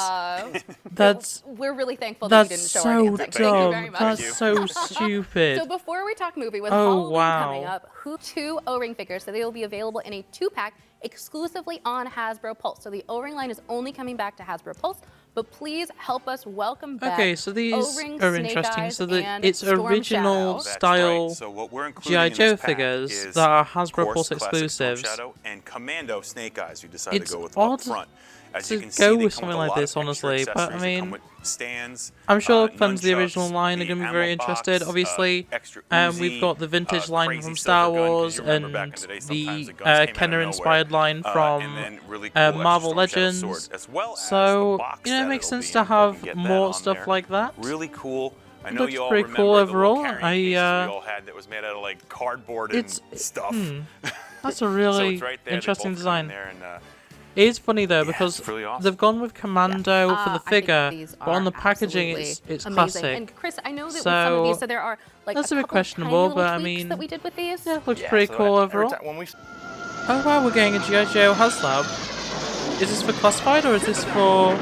We're really thankful that you didn't show our dancing. Thank you very much. That's so stupid. So before we talk movie, with Oh, Halloween wow. coming up, 2 O-ring figures, so they will be available in a 2-pack exclusively on Hasbro Pulse. So the O-ring line is only coming back to Hasbro Pulse, but please help us welcome back Okay, so these O-ring, are Snake interesting. Eyes, So and it's Storm original Shadow. style So what we're including G.I. in Joe this pack figures is, that are of Hasbro course, Pulse classic Storm exclusives. Shadow and Commando Snake Eyes we decided It's to go with odd up front. As to you can go see, they with come something with a like lot this, of extra honestly, but I accessories. They come mean, with stands, I'm sure fans of the nunchucks, original line are the going to be very ammo box, interested. Obviously, extra we've Uzi, got the vintage line crazy from silver Star gun, 'cause Wars you remember and back in the day, sometimes the the guns came out of Kenner-inspired nowhere. line from And then really cool extra Marvel Storm Shadow Legends. sword, as well as the So, box you know, that it makes it'll sense be to in. You can have get that more on stuff there. like that. Really cool. I know Looks you all pretty remember cool the little overall. carrying cases we all had that was made out of like cardboard and stuff. That's a So really it's right there. They interesting both come in design. there and, It is funny though because it's really awesome. they've gone with Commando for the I think figure, these but on are the packaging absolutely it's amazing. classic. And Chris, I know that with So, some of these, so there are like that's a a bit couple of tiny questionable, little but I tweaks mean, that we did with these. yeah, it looks pretty cool overall. Oh wow, we're getting a G.I. Joe Haslab. Is this for classified or is this for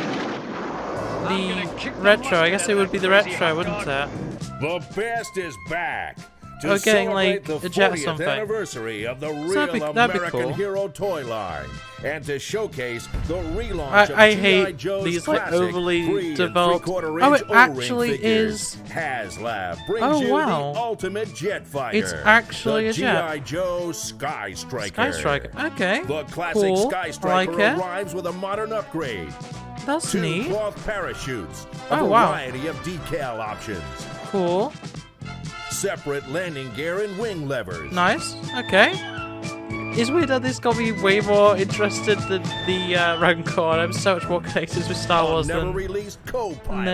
the retro? I guess it would be the retro, wouldn't it? The best is back. To We're getting celebrate like the a jet 40th something. anniversary of the So real that'd be American cool. Hero toy line, and to showcase the relaunch I of G.I. hate Joe's these like classic overly 3 developed. and 3/4 Oh, inch it O-ring actually figures. is. Haslab brings Oh, you wow. the ultimate jet fighter. It's actually the a jet. G.I. Joe Sky Striker. Sky Striker. Okay. The classic Cool. Sky I Striker like it. arrives with a modern upgrade. That's 2 neat. cloth parachutes. A Oh, wow. variety of decal options. Cool. Separate landing gear and wing levers. Nice. Okay. It's weird that this got me way more interested than the Rancor. I'm so much more connected with Star Wars never than released co-pilot.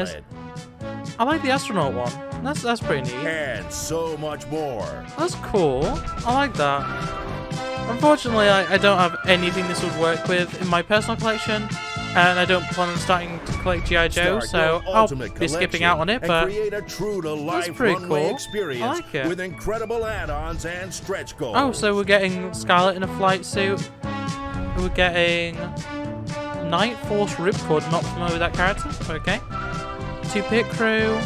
this. I like the astronaut one. That's pretty neat. And so much more. That's cool. I like that. Unfortunately, I don't have anything this would work with in my personal collection, and I don't plan on starting to collect G.I. Joe, Start so your I'll ultimate be skipping collection out on it, and but create a true-to-life that's pretty runway cool. experience I like it. with incredible add-ons and stretch goals. Oh, so we're getting Scarlet in a flight suit. We're getting Night Force Ripcord, not familiar with that character. Okay. 2 pit crew,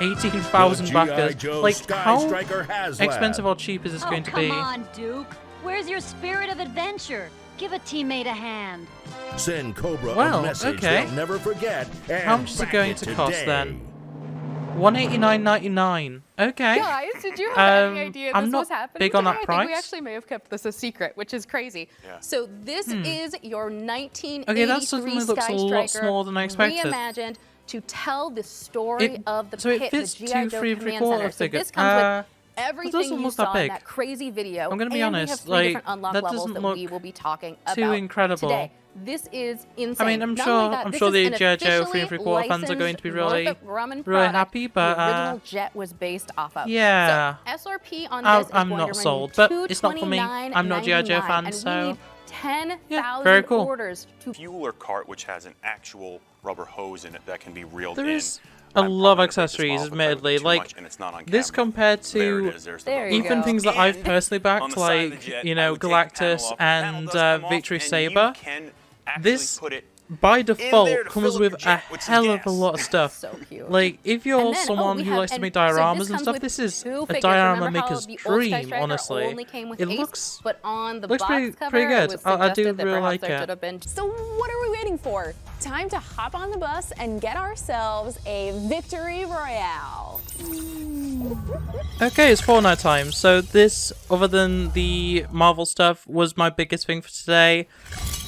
18,000 The backers. G.I. Joe Like, Sky how Striker Haslab. expensive or cheap is this going to be? Come on, Duke. Where's your spirit of adventure? Give a teammate a hand. Send Cobra Well, a message okay. they'll never forget. And How much is it back going to cost today. then? $189.99. Okay. Guys, did you have any idea I'm this not was happening big on today? that I think we price. actually may have kept this a secret, which is crazy. So this is your 1983 Okay, that suddenly looks Sky a lot Striker smaller than I expected. reimagined to tell the story of the so it pit, fits the G.I. 2 Joe 3 Command 3/4 Center. So figure. this comes with everything doesn't you look that saw in big. that crazy video. I'm gonna be and honest, we have 3 like, different unlock that levels doesn't that look we will be talking too about incredible. today. This is insane. I mean, I'm Not sure only that, this the is an G.I. Joe 3 officially 3/4 fans are going to be really, licensed Northrop Grumman really product happy, but the original jet was based off of. yeah. So SRP on this I'm is going not to run sold, you but it's not for me. I'm not a G.I. Joe $229.99, fan, and so we need 10,000 very cool. orders to Fueler cart, which has an actual rubber hose in it that can be reeled There in. is a lot of accessories, admittedly. Like, and it's not on this camera. compared There to it is, there's the There you even go. things that I've personally on backed, the side of the like, jet, you I know, would take the panel Galactus off. The panel and does come off, Victory and Saber. You can actually This, put it by default, there to comes fill up with your a jet with some hell of a gas. lot of stuff. So cute. Like, if you're And then, someone we who have- likes to make so this dioramas and comes stuff, with this is 2 a figures. diorama Remember how maker's the old Sky dream, Striker honestly. only came with It Ace, looks but on the looks box pretty cover, good. it was I do suggested that really perhaps like there it. should have been. So what are we waiting for? Time to hop on the bus and get ourselves a victory royale. Okay, it's Fortnite time. So this, other than the Marvel stuff, was my biggest thing for today.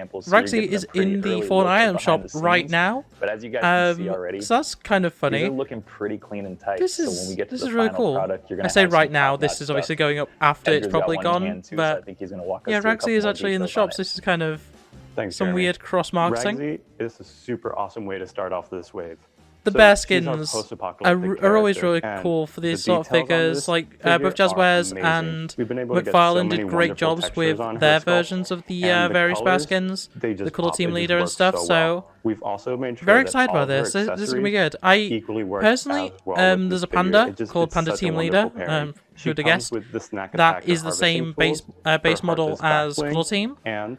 samples. So Raxi is in the Fallen Item shop right now. But as you guys can see already, so that's kind of funny. These are looking pretty clean and tight. This so when we is get to this the is really final cool. product, you're gonna I say have right some now. top-notch This is obviously stuff. going up after it's Edgar's got probably one in gone. hand too, so But I think he's gonna walk us yeah, through a couple Raxi is more actually in the details on shops. it. This is kind of Thanks, some Jeremy. weird cross-marketing. Raxi is a super awesome way to start off this wave. The So bear she's our skins post-apocalyptic are always character, really and cool for the these sort of details on figures. this Like figure both are Jazzwares amazing. and We've been able to get so McFarlane many did great wonderful jobs textures with on her their sculpt, versions of the and various bear colors, skins, they just the color pop, team they just leader and work stuff. so So well. We've also made sure very that excited all about of her this. This is gonna be accessories good. I equally work personally, as well with there's this a figure. panda It just- called it's Panda such a Team wonderful Leader. pairing. Who She would have comes guessed? with the snack That attack is and the same harvesting tools, base her model Heartless as Backbling, Color Team. and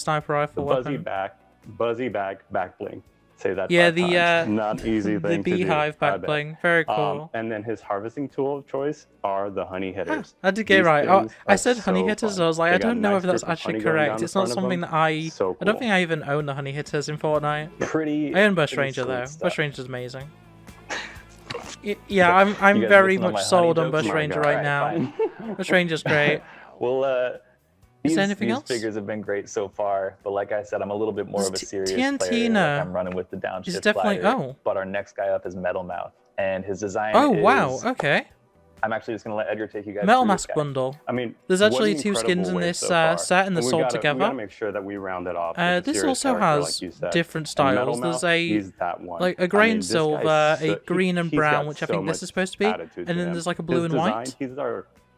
sniper rifle buzzy weapon. back bling. Say that. Yeah, 5 the times. Not easy the thing to do. beehive I back bet. bling. Very cool. And then his harvesting tool of choice are the honey hitters. I did get it These right. Oh, things I are said honey so hitters. fun. I was like, They I got a don't know nice if that's group of actually honey going down correct. the It's not front of something them. that I. So I don't cool. think I even own the honey hitters in Fortnite. Pretty. I own Bush pretty Ranger sweet though. stuff. Bush Ranger's amazing. Yeah, You I'm guys very listen to much my honey sold on jokes? Bush My Ranger God. right Alright, now. fine. Bush Ranger's great. Well, Is these, there anything these else? figures have been great so far, but like I said, I'm a little bit more of a serious player. TNT-na Like I'm running with the downshift is definitely slider, but our next guy up is Metal Mouth, and his design Oh is... wow, okay. I'm actually just going to let Edgar take you guys Metal through this Mask guy. bundle. I mean, There's what actually an 2 skins incredible in wave this so far. set, and they're we sold gotta, together. We gotta make sure that we round it off. with a This serious also character, has like you said. different And Metal styles. There's Mouth, a he's that one. like a I grey mean, and this silver, guy's a green and he's brown, got which I so think this is much supposed to be, attitude and to then him. there's like a blue His and design, white. He's our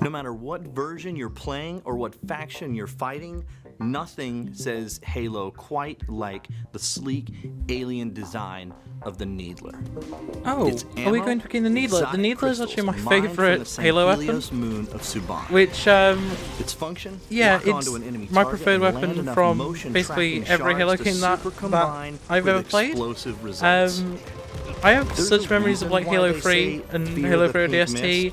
No matter what version you're playing or what faction you're fighting, nothing says Halo quite like the sleek alien design of the Needler. Oh, are we going to begin the Needler? The Needler is actually my favorite Halo weapon. Moon of Suban. Which, its function, yeah, it's my preferred weapon from basically every Halo game that I've ever played. I have such memories of like Halo 3 and Halo 3 ODST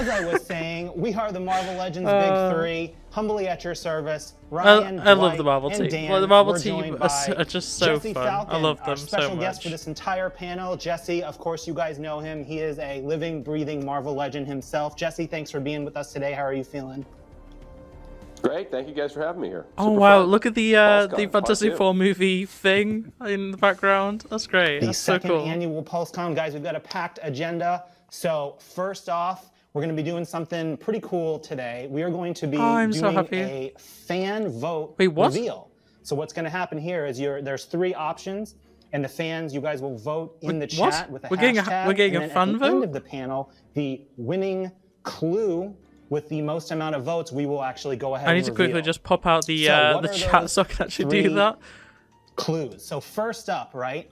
as I was saying, we are the Marvel Legends Big Three, humbly at your service. Ryan, I love Dwight, the Marvel and team. Dan. Well, the Marvel We're team joined are just so Jesse fun. Falcon, I love our them so special guest much. for this entire panel. Jesse, of course, you guys know him. He is a living, breathing Marvel legend himself. Jesse, thanks for being with us today. How are you feeling? Great, thank you guys for having me here. Oh Super wow! fun. Look at the PulseCon, Fantastic part two. Four movie thing in the background. That's great. The That's so second cool. annual PulseCon, guys, we've got a packed agenda. So first off, we're going to be doing something pretty cool today. We are going to be I'm so doing happy. a fan vote Wait, what? reveal. So what's going to happen here is there's 3 options, and the fans, you guys will vote in the What? chat with a We're hashtag. getting a and then fun at the vote? end of the panel, the winning clue with the most amount of votes, we will actually go ahead I need and to quickly reveal. just pop out the So what the are chat those so I can actually do 3 that. clues? So first up, right,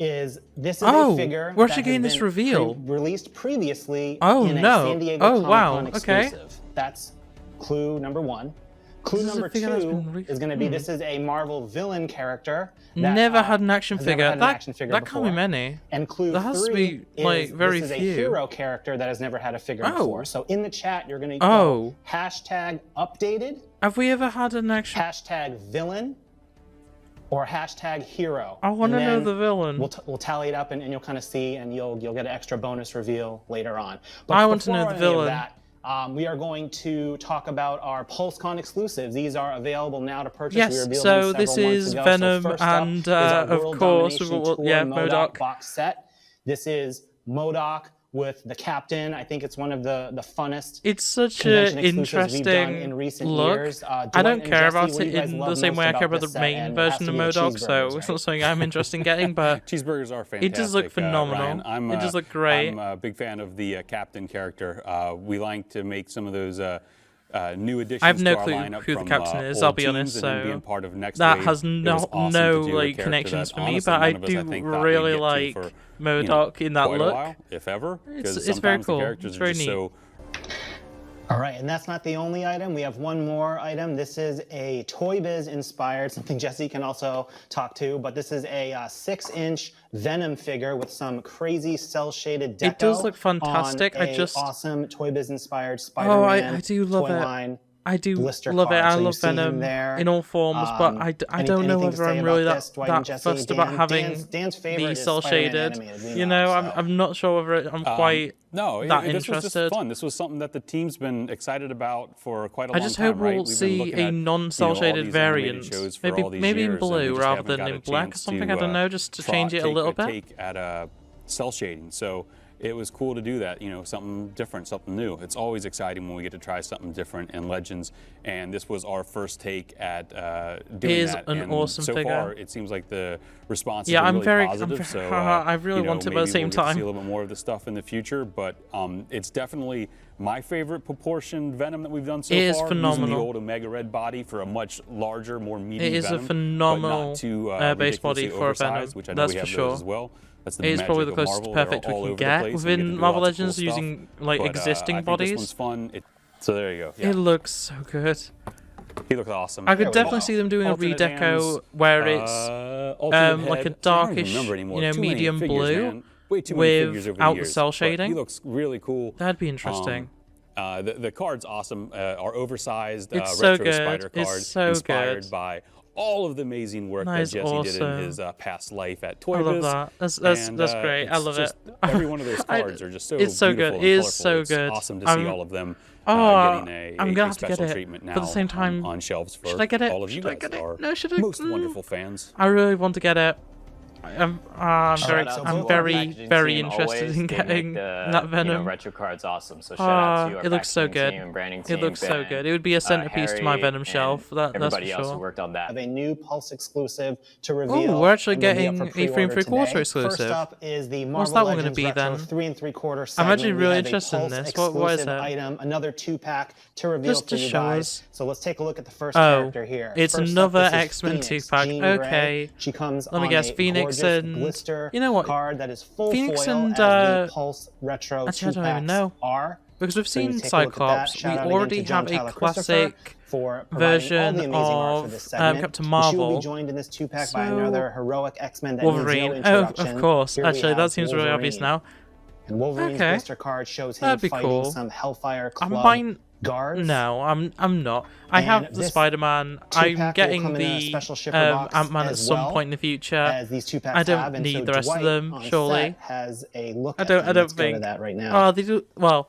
is this is Oh, a figure we're that actually has getting this been reveal. released previously Oh, in no. a San Diego Oh, wow. Comic-Con Okay. exclusive. That's clue number 1. Clue This is a number figure that's 2 been is going to be this is a Marvel villain character. That, Never had an action has never figure. had an That action figure that can't be before. many. And clue There has to 3 be like is very this is few. a hero character that has never had a figure Oh. before. So in the chat, you're going to Oh. go hashtag updated, Have we ever had an action? hashtag villain, or hashtag hero. I want to And know then the villain. We'll tally it up and you'll kind of see, and you'll get an extra bonus reveal later on. But I want to know before the any of villain. that, we are going to talk about our PulseCon exclusives. These are available now to purchase. We Yes, revealed so them this several months is ago. Venom so first up and, is our of World course, Domination well, Tour yeah, MODOK MODOK. box set. This is MODOK with the captain. I think it's one of the funnest. It's such convention an exclusives we've done interesting in recent look. years. I Dwight don't and care Jesse, about what do it you guys in love the same most way I about care about the this set? main And it version has of to be the MODOK, so cheeseburgers, it's not right? something I'm interested in getting, but Cheeseburgers are fantastic. it does look phenomenal. Ryan. It does look great. I'm a big fan of the captain character. We like to make some of those new additions I have no to our clue lineup who the from, captain is, old I'll be teams honest, and then so being part of next that wave. has It was no awesome no to do a like character connections that, for me, honestly, but I none of us, do think, thought we'd really get to like for, MODOK in that quite a look. while, if ever, because It's very sometimes cool. the characters It's are very just neat. so. All right, and that's not the only item. We have one more item. This is a Toy Biz inspired, something Jesse can also talk to, but this is a 6-inch Venom figure with some crazy cel-shaded deco. It does look fantastic. On I just awesome Toy Biz inspired Spider-Man I do love toy it. line. I do blister love it. card. I So you love see him Venom there. in all forms, but I don't know anything to whether say I'm really about that this, Dwight and Jesse? fussed about having Dan's favorite the is cel Spider-Man shaded. animated, we You know, know, so. I'm not sure whether I'm quite No, that this interested. was just fun. This was something that the team's been excited about for quite a I long just time, hope right? we'll We've been see looking a at, non-cel all shaded these animated variant. shows for all these Maybe in years, and we blue just rather haven't than got in a black or chance something. to, I don't know, just to change it a little bit. Take at cell shading. So it was cool to do that, something different, something new. It's always exciting when we get to try something different in Legends, and this was our first take at doing It is that. an and awesome so figure. far, it seems like the response Yeah, has I'm been really very- positive. So I really want it, but at the same maybe we'll get to see time. a little bit more of the stuff in the future, but it's definitely my favorite proportioned Venom that we've done so It is far. phenomenal. Using the old Omega Red body for a much larger, more meaty It is Venom, a phenomenal but not too, base body ridiculously for a Venom. oversized, which I know That's we for have sure. those as well. That's the It is magic probably the of closest Marvel. to They're perfect we all can over the get place, and we within get to do Marvel lots of cool Legends stuff. using like But, existing I think bodies. This one's fun. So there you go. Yeah. It looks so good. He looks awesome. I could definitely see them doing a Alternate redeco hands, where it's alternate like a head. I don't darkish, remember anymore. Too many medium figures, blue man. Way too many figures over without the the years, cell but shading. He looks really cool. That'd be interesting. The card's awesome. Our oversized It's so retro good. spider It's card, so inspired good. by all of the amazing work That that is Jesse did in awesome. his past life at Toy I love Biz. that. That's great. I it's love just, it. Every one of those cards are just so it's so beautiful good. and It is colorful. so It's good. awesome to see all of them getting I'm a gonna have to get special it. treatment now But at the same time, on shelves for should I get it? all of you Should I guys get it? are No, should I? most wonderful fans. I really want to get it. I'm Shout very out to our very packaging team interested always. in They getting make the, that Venom. retro cards awesome. So shout out to our it looks so packaging good. team and branding team. It looks so Ben, good. It would be a centerpiece to my Harry, Venom and shelf. That's for everybody else who sure. worked on that. Have a new Pulse exclusive to reveal. Oh, we're actually and will be getting up a for 3 pre-order 3/4 today. exclusive. First up is the Marvel What's that one Legends going to be Retro then? 3 3/4 I'm segment. actually We really have a interested in Pulse this. What is exclusive it? item, another 2-pack to reveal Just for to you show guys. us. So let's take a look at the first Oh, character here. it's First up, another this is X-Men Phoenix, 2-pack. Jean Grey. Okay. She comes Let me on guess, a Phoenix gorgeous and blister you know what? card that is full Phoenix foil and as the Pulse Retro actually, I don't 2-packs even know. are. Because we've So you seen take a look at that. Cyclops, we Shout out again already to John have a Tyler Christopher classic for providing all version the amazing art for of this segment. Captain She will Marvel. be joined in this 2-pack by So- another heroic X-Men that Wolverine. needs no Oh, introduction. of course. Here we Actually, have that seems really obvious Wolverine. now. And Wolverine's Okay. blister card shows him That'd be fighting cool. some Hellfire I'm Club buying. guards. No, I'm not. I And have the this Spider-Man. 2-pack I'm will getting come in a the special shipper box Ant-Man at as some well, point in the future. as these 2-packs I don't have, and need so the rest Dwight of them, on surely. set has a look I at don't. them. I don't Let's go think. to that right now. Oh, they do. Well,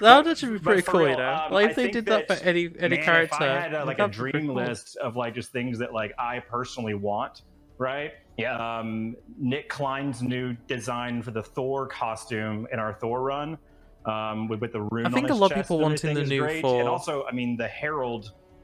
That would actually be pretty for cool, real, you know. I Like if they think did that for any man, character, If I had like a that'd be pretty dream cool. list of like just things that like I personally want, right? Yeah. Nick Klein's new design for the Thor costume in our Thor run, with the rune. I think on a his lot of chest people and wanting everything the is new great. Thor. And also, I mean, the Herald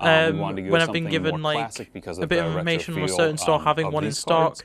We wanted to go when I've been something given more like classic because a of bit the of retro information on a feel, certain store having of one in these stock, cards.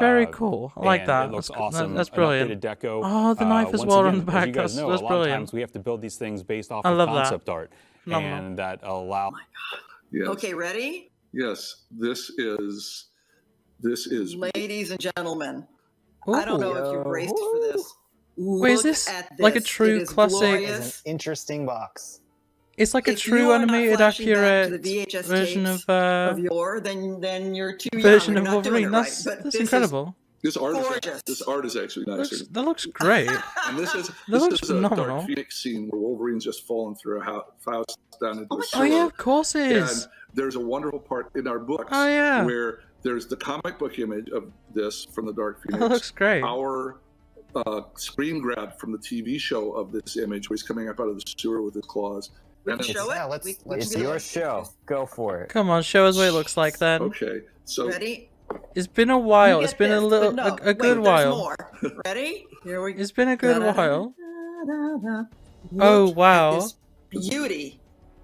Very cool. I like and that. It looks That's, awesome. that's An brilliant. updated deco. Oh, the knife as Once well again, on the as back. you guys know, That's a lot brilliant. of times we have to build these things based off I of love that. concept art, Phenomenal. and that allow. Yes. Okay, ready? Yes, this is. Ladies and gentlemen, I don't know if you're braced for this. Wait, is this like a true classic? It's an interesting box. It's like a If true you are not animated, flashing back to accurate the VHS version tapes of yore, then you're too young. version and of you're not doing Wolverine. it That's right. But that's this incredible. This art gorgeous. This art is actually nice. That looks great. And this is looks a phenomenal. Dark Phoenix scene where Wolverine's just fallen through a house down into a Oh sewer. yeah, of course it is. And there's a wonderful part in our books Oh, yeah. where there's the comic book image of this from the Dark Phoenix. That looks great. Our screen grab from the TV show of this image where he's coming up out of the sewer with his claws. We can show it. Yeah, let's It's your show. Go for it. Come on, show us what it looks like then. Okay, so Ready? It's been a while. You It's get been a this, little, but no, a good wait, while. There's more. Ready? Here we go. It's been a good while. Oh wow. Beauty.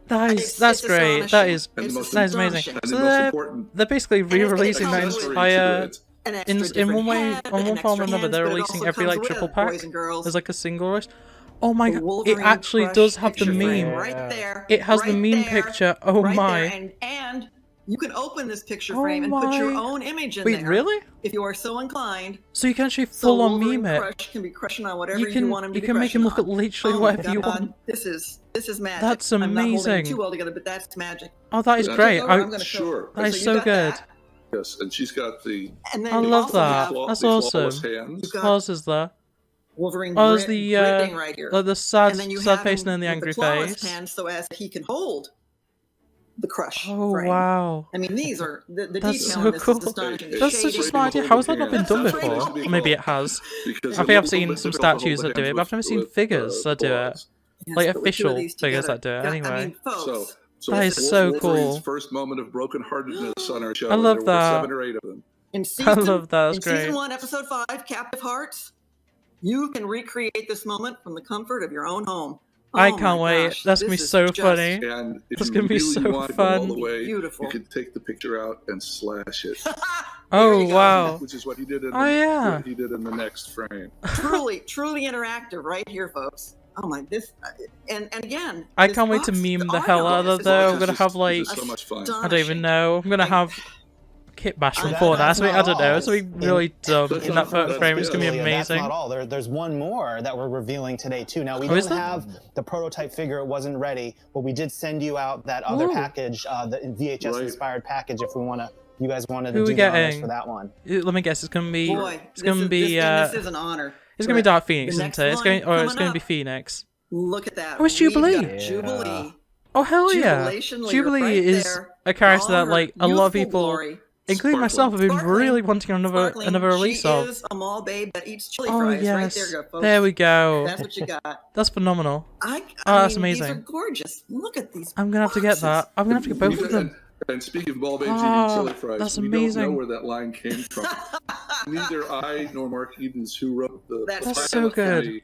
That's It's great. That is amazing. And So the most important, they're basically re-releasing that entire an in one way, on one form or another. They're releasing every like triple pack. There's like a single release. Oh my god! It actually does have the meme. Right there. It has the right meme there, picture. Oh right my! there. And you can open this picture Oh frame and put your my. own image in Wait, there. really? If you are so inclined. So you can actually So full on Wolverine meme it. Crush can be crushing on whatever You can want him to you be can make him crushing look at on. literally Oh my whatever you God, want. This is magic. That's I'm not holding amazing. it too well together, but that's magic. Oh, that is Put it great. over, I'm gonna show Sure. it. That is you so got good. that. yes, and she's got the And then I you love also that. have That's the awesome. flawless hands. You've got What else is there? Wolverine Oh, there's the gritting right here. the sad And then you sad have face him and then the with angry clawless face. hands so as he can hold the crush. Oh frame. wow. I mean, these are the That's detail so in this cool. is astonishing. The That's such a shading. smart idea. How has that not been done That's what it before? should be Or maybe it called. has. Because I it think I've looks a seen bit some difficult to hold statues the that do it, hands but I've never seen with, figures that do it. claws. Yes, Like but we put official these figures together. that do it. Yeah, Anyway. I mean, folks, So That is so Wolverine's cool. first moment of brokenheartedness on our show. I love and there that. were 7 or 8 of them. in I season, love that. That's in great. season 1, episode 5, Captive Hearts, you can recreate this moment from the comfort of your own home. I Oh can't my wait. gosh, That's gonna be this is so just funny. And if That's you gonna be really so wanted to go all fun. the way, Beautiful. you could take the picture out and slash it. Oh you go. wow. Which is what he did in Oh, yeah. what he did in the next frame. truly interactive right here, folks. Oh my, this and again. I this can't wait to box, meme the art hell on out this of is though. I'm It's gonna just- have like it's just so much fun. I don't even know. I'm gonna have Kit Bash from That- Fortnite. that's I not don't know. all. It's gonna be really dumb in that first frame. It's gonna be Julia, That's amazing. not all. There's one more that we're revealing today too. Now we Oh, is don't there? have the prototype figure; it wasn't ready, but we did send you out that other Ooh. package, the VHS Right. inspired package. If you guys wanted Who to we do the honors getting? for that one. Let me guess. It's gonna be. Boy, It's gonna be. this is an honor. It's gonna be But Dark Phoenix, the isn't next it? It's going, one or it's coming gonna be up, Phoenix. Look at that. Oh, it's We've Jubilee. got Jubilee. Oh hell yeah! Jubilation layer Jubilee right is there. a character All that like her a lot of youthful people, glory. including myself, have been Sparkling. really wanting another Sparkling. release she of. is a mall babe that eats chili Oh fries. yes, Right there, folks. there we go. That's what you got. That's phenomenal. I that's mean, amazing. These are gorgeous. Look at these. I'm gonna have to get that. I'm gonna have to get both of them. And speaking of ball babes Oh, eating chili fries, that's we don't amazing. know where that line came from. Neither I nor Mark Edens, who wrote the That's so good. comedy,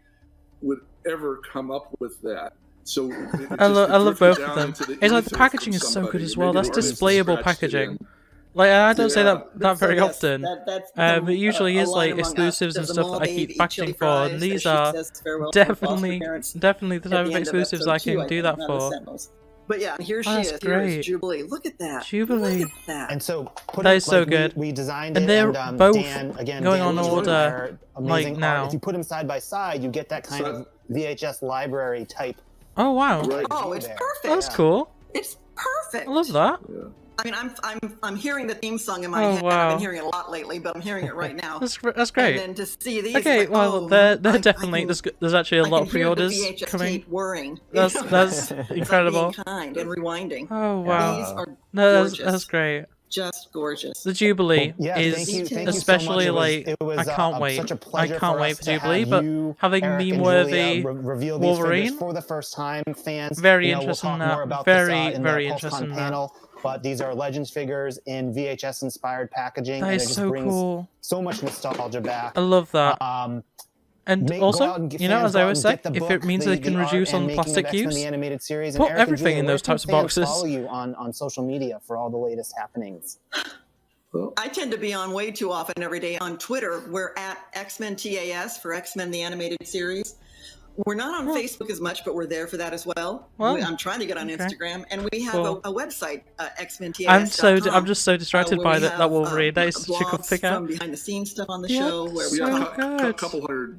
would ever come up with that. So I love both of them. It's like the packaging is so good as well. That's displayable packaging. Like I don't say that very So, yes, often. that's But it usually a is line like among us. exclusives and Does the stuff mall that I babe keep eat packaging chili for, fries and as these she are says farewell to her foster definitely parents the type at of the end of exclusives I episode can 2, do think, that not the for. Sentinels. But yeah, here she That's is. Here great. is Jubilee. Look at that. Jubilee. Look at that. And so That is so good. We designed And it, they're and both Dan, again, going Dan on was order, our amazing like, now. art. If you put them side by side, you get that kind of VHS library type. Oh wow, Oh, it's perfect. that's cool. It's perfect. I love that. I mean, I'm hearing the theme song in my Oh, head. I've wow. been hearing it a lot lately, but I'm hearing it right now. That's great. And then to see these, Okay, like, well, oh, they're I definitely can- there's actually a I lot can of hear the pre-orders VHS coming. tape whirring. That's It's incredible. like being kind and rewinding. Oh wow, These are no, gorgeous. that's great. Just gorgeous. The Jubilee Yeah, is thank you so much. especially It was, I can't wait. Such a I pleasure can't for wait us for to Jubilee, have but you, having Eric, and meme-worthy Julia reveal these Wolverine, figures for the first time, fans. Very you know, interested we'll in talk that. more about Very, this, in very the interested PulseCon in that. panel. But these are Legends figures in VHS inspired packaging, That and is it just so brings cool. so much nostalgia back. I love that. And Go also, out and get- you know, fans as go I out always and say, get the if it book, means the they can art reduce and on making of plastic X-Men use, the animated series. And put Eric and everything Julia, in where those can types of fans boxes. Follow you on social media for all the latest happenings. I tend to be on way too often every day on Twitter. We're at X-Men TAS for X-Men the Animated Series. We're not on Facebook as much, but we're there for that as well. Well, I'm trying to get on okay. Instagram, and we have Cool. a website, XMenTAS.com. I'm just so distracted by that Wolverine. That is such a cool blogs figure. from behind the scenes stuff on the Yeah, show where we so talk. good. A couple hundred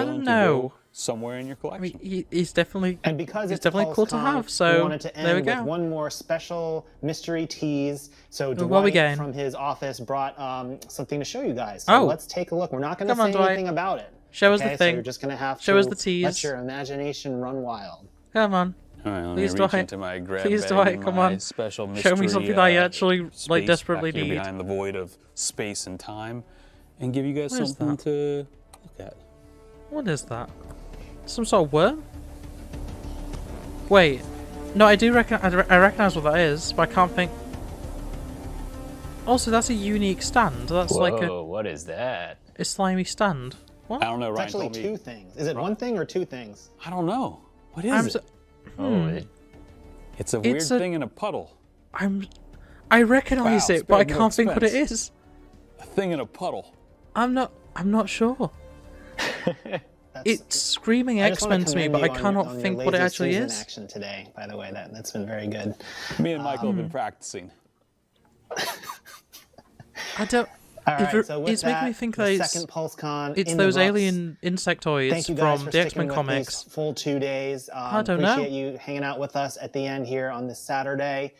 willing to know. go somewhere in your collection. I mean, he's definitely because it's it's definitely cool to PulseCon, have. So we wanted to there we end with go. one more special mystery tease. So What we Dwight getting? from his office brought something to show you guys. So let's take a look. We're not going to Come on, say Dwight. anything about it. Show us the So thing. you're just going to have Show to us the tease. let your imagination run wild. Come on. All right, let Please, me reach Dwight. into my grab Please, bag Dwight, and come my on. special Show mystery, me something that I actually space desperately back here need. behind the void of space and time, and give you guys What is something that? to look at. What is that? Some sort of worm? Wait. No, I do recognize. I recognize what that is, but I can't think. Also, that's a unique stand. That's like a what is that? a slimy stand. What? I don't know. It's Ryan actually told me. two things. Is it one thing or two things? I don't know. What I'm is it? It's a It's weird a- thing in a puddle. I recognize Wow, it, but I spared no can't think what it expense. is. A thing in a puddle. I'm not sure. It's screaming I just wanna X-Men to me, commend but I you on cannot your think what it lazy actually Susan is. action today, by the way, that's been very good. Me and Michael have been practicing. I don't. All right, so with it's making me that, think the that it's second PulseCon it's in the those books. alien insect toys Thank you guys from for the X-Men sticking with comics. these full 2 days. I don't know. Appreciate you hanging out with us at the end here on this Saturday.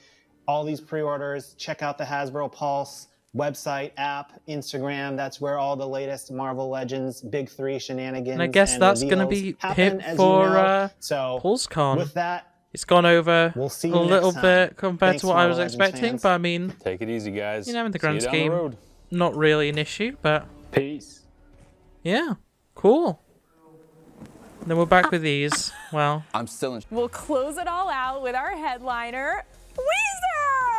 All these pre-orders, check out the Hasbro Pulse website, app, Instagram. That's where all the latest Marvel Legends Big 3 shenanigans And I guess that's going to reveals be happen, hit as for you know. So PulseCon. with that, it's gone over we'll see a you little next bit time. compared Thanks, to what I was Marvel Legends expecting, fans. but I mean, Take it easy, guys. you know, in the See grand you down the scheme, road. not really an issue, but Peace. yeah, cool. Then we're back with these. Well, I'm still in. We'll close it all out with our headliner, Weezer!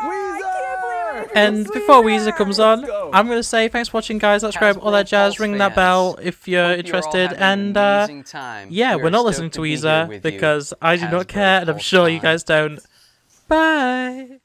I can't believe it. and before Weezer comes on, I'm going to say thanks for watching, guys. Subscribe, all that jazz. Ring that bell if you're interested. And yeah, we're not listening to Weezer because I do not care, and I'm sure you guys don't. Bye!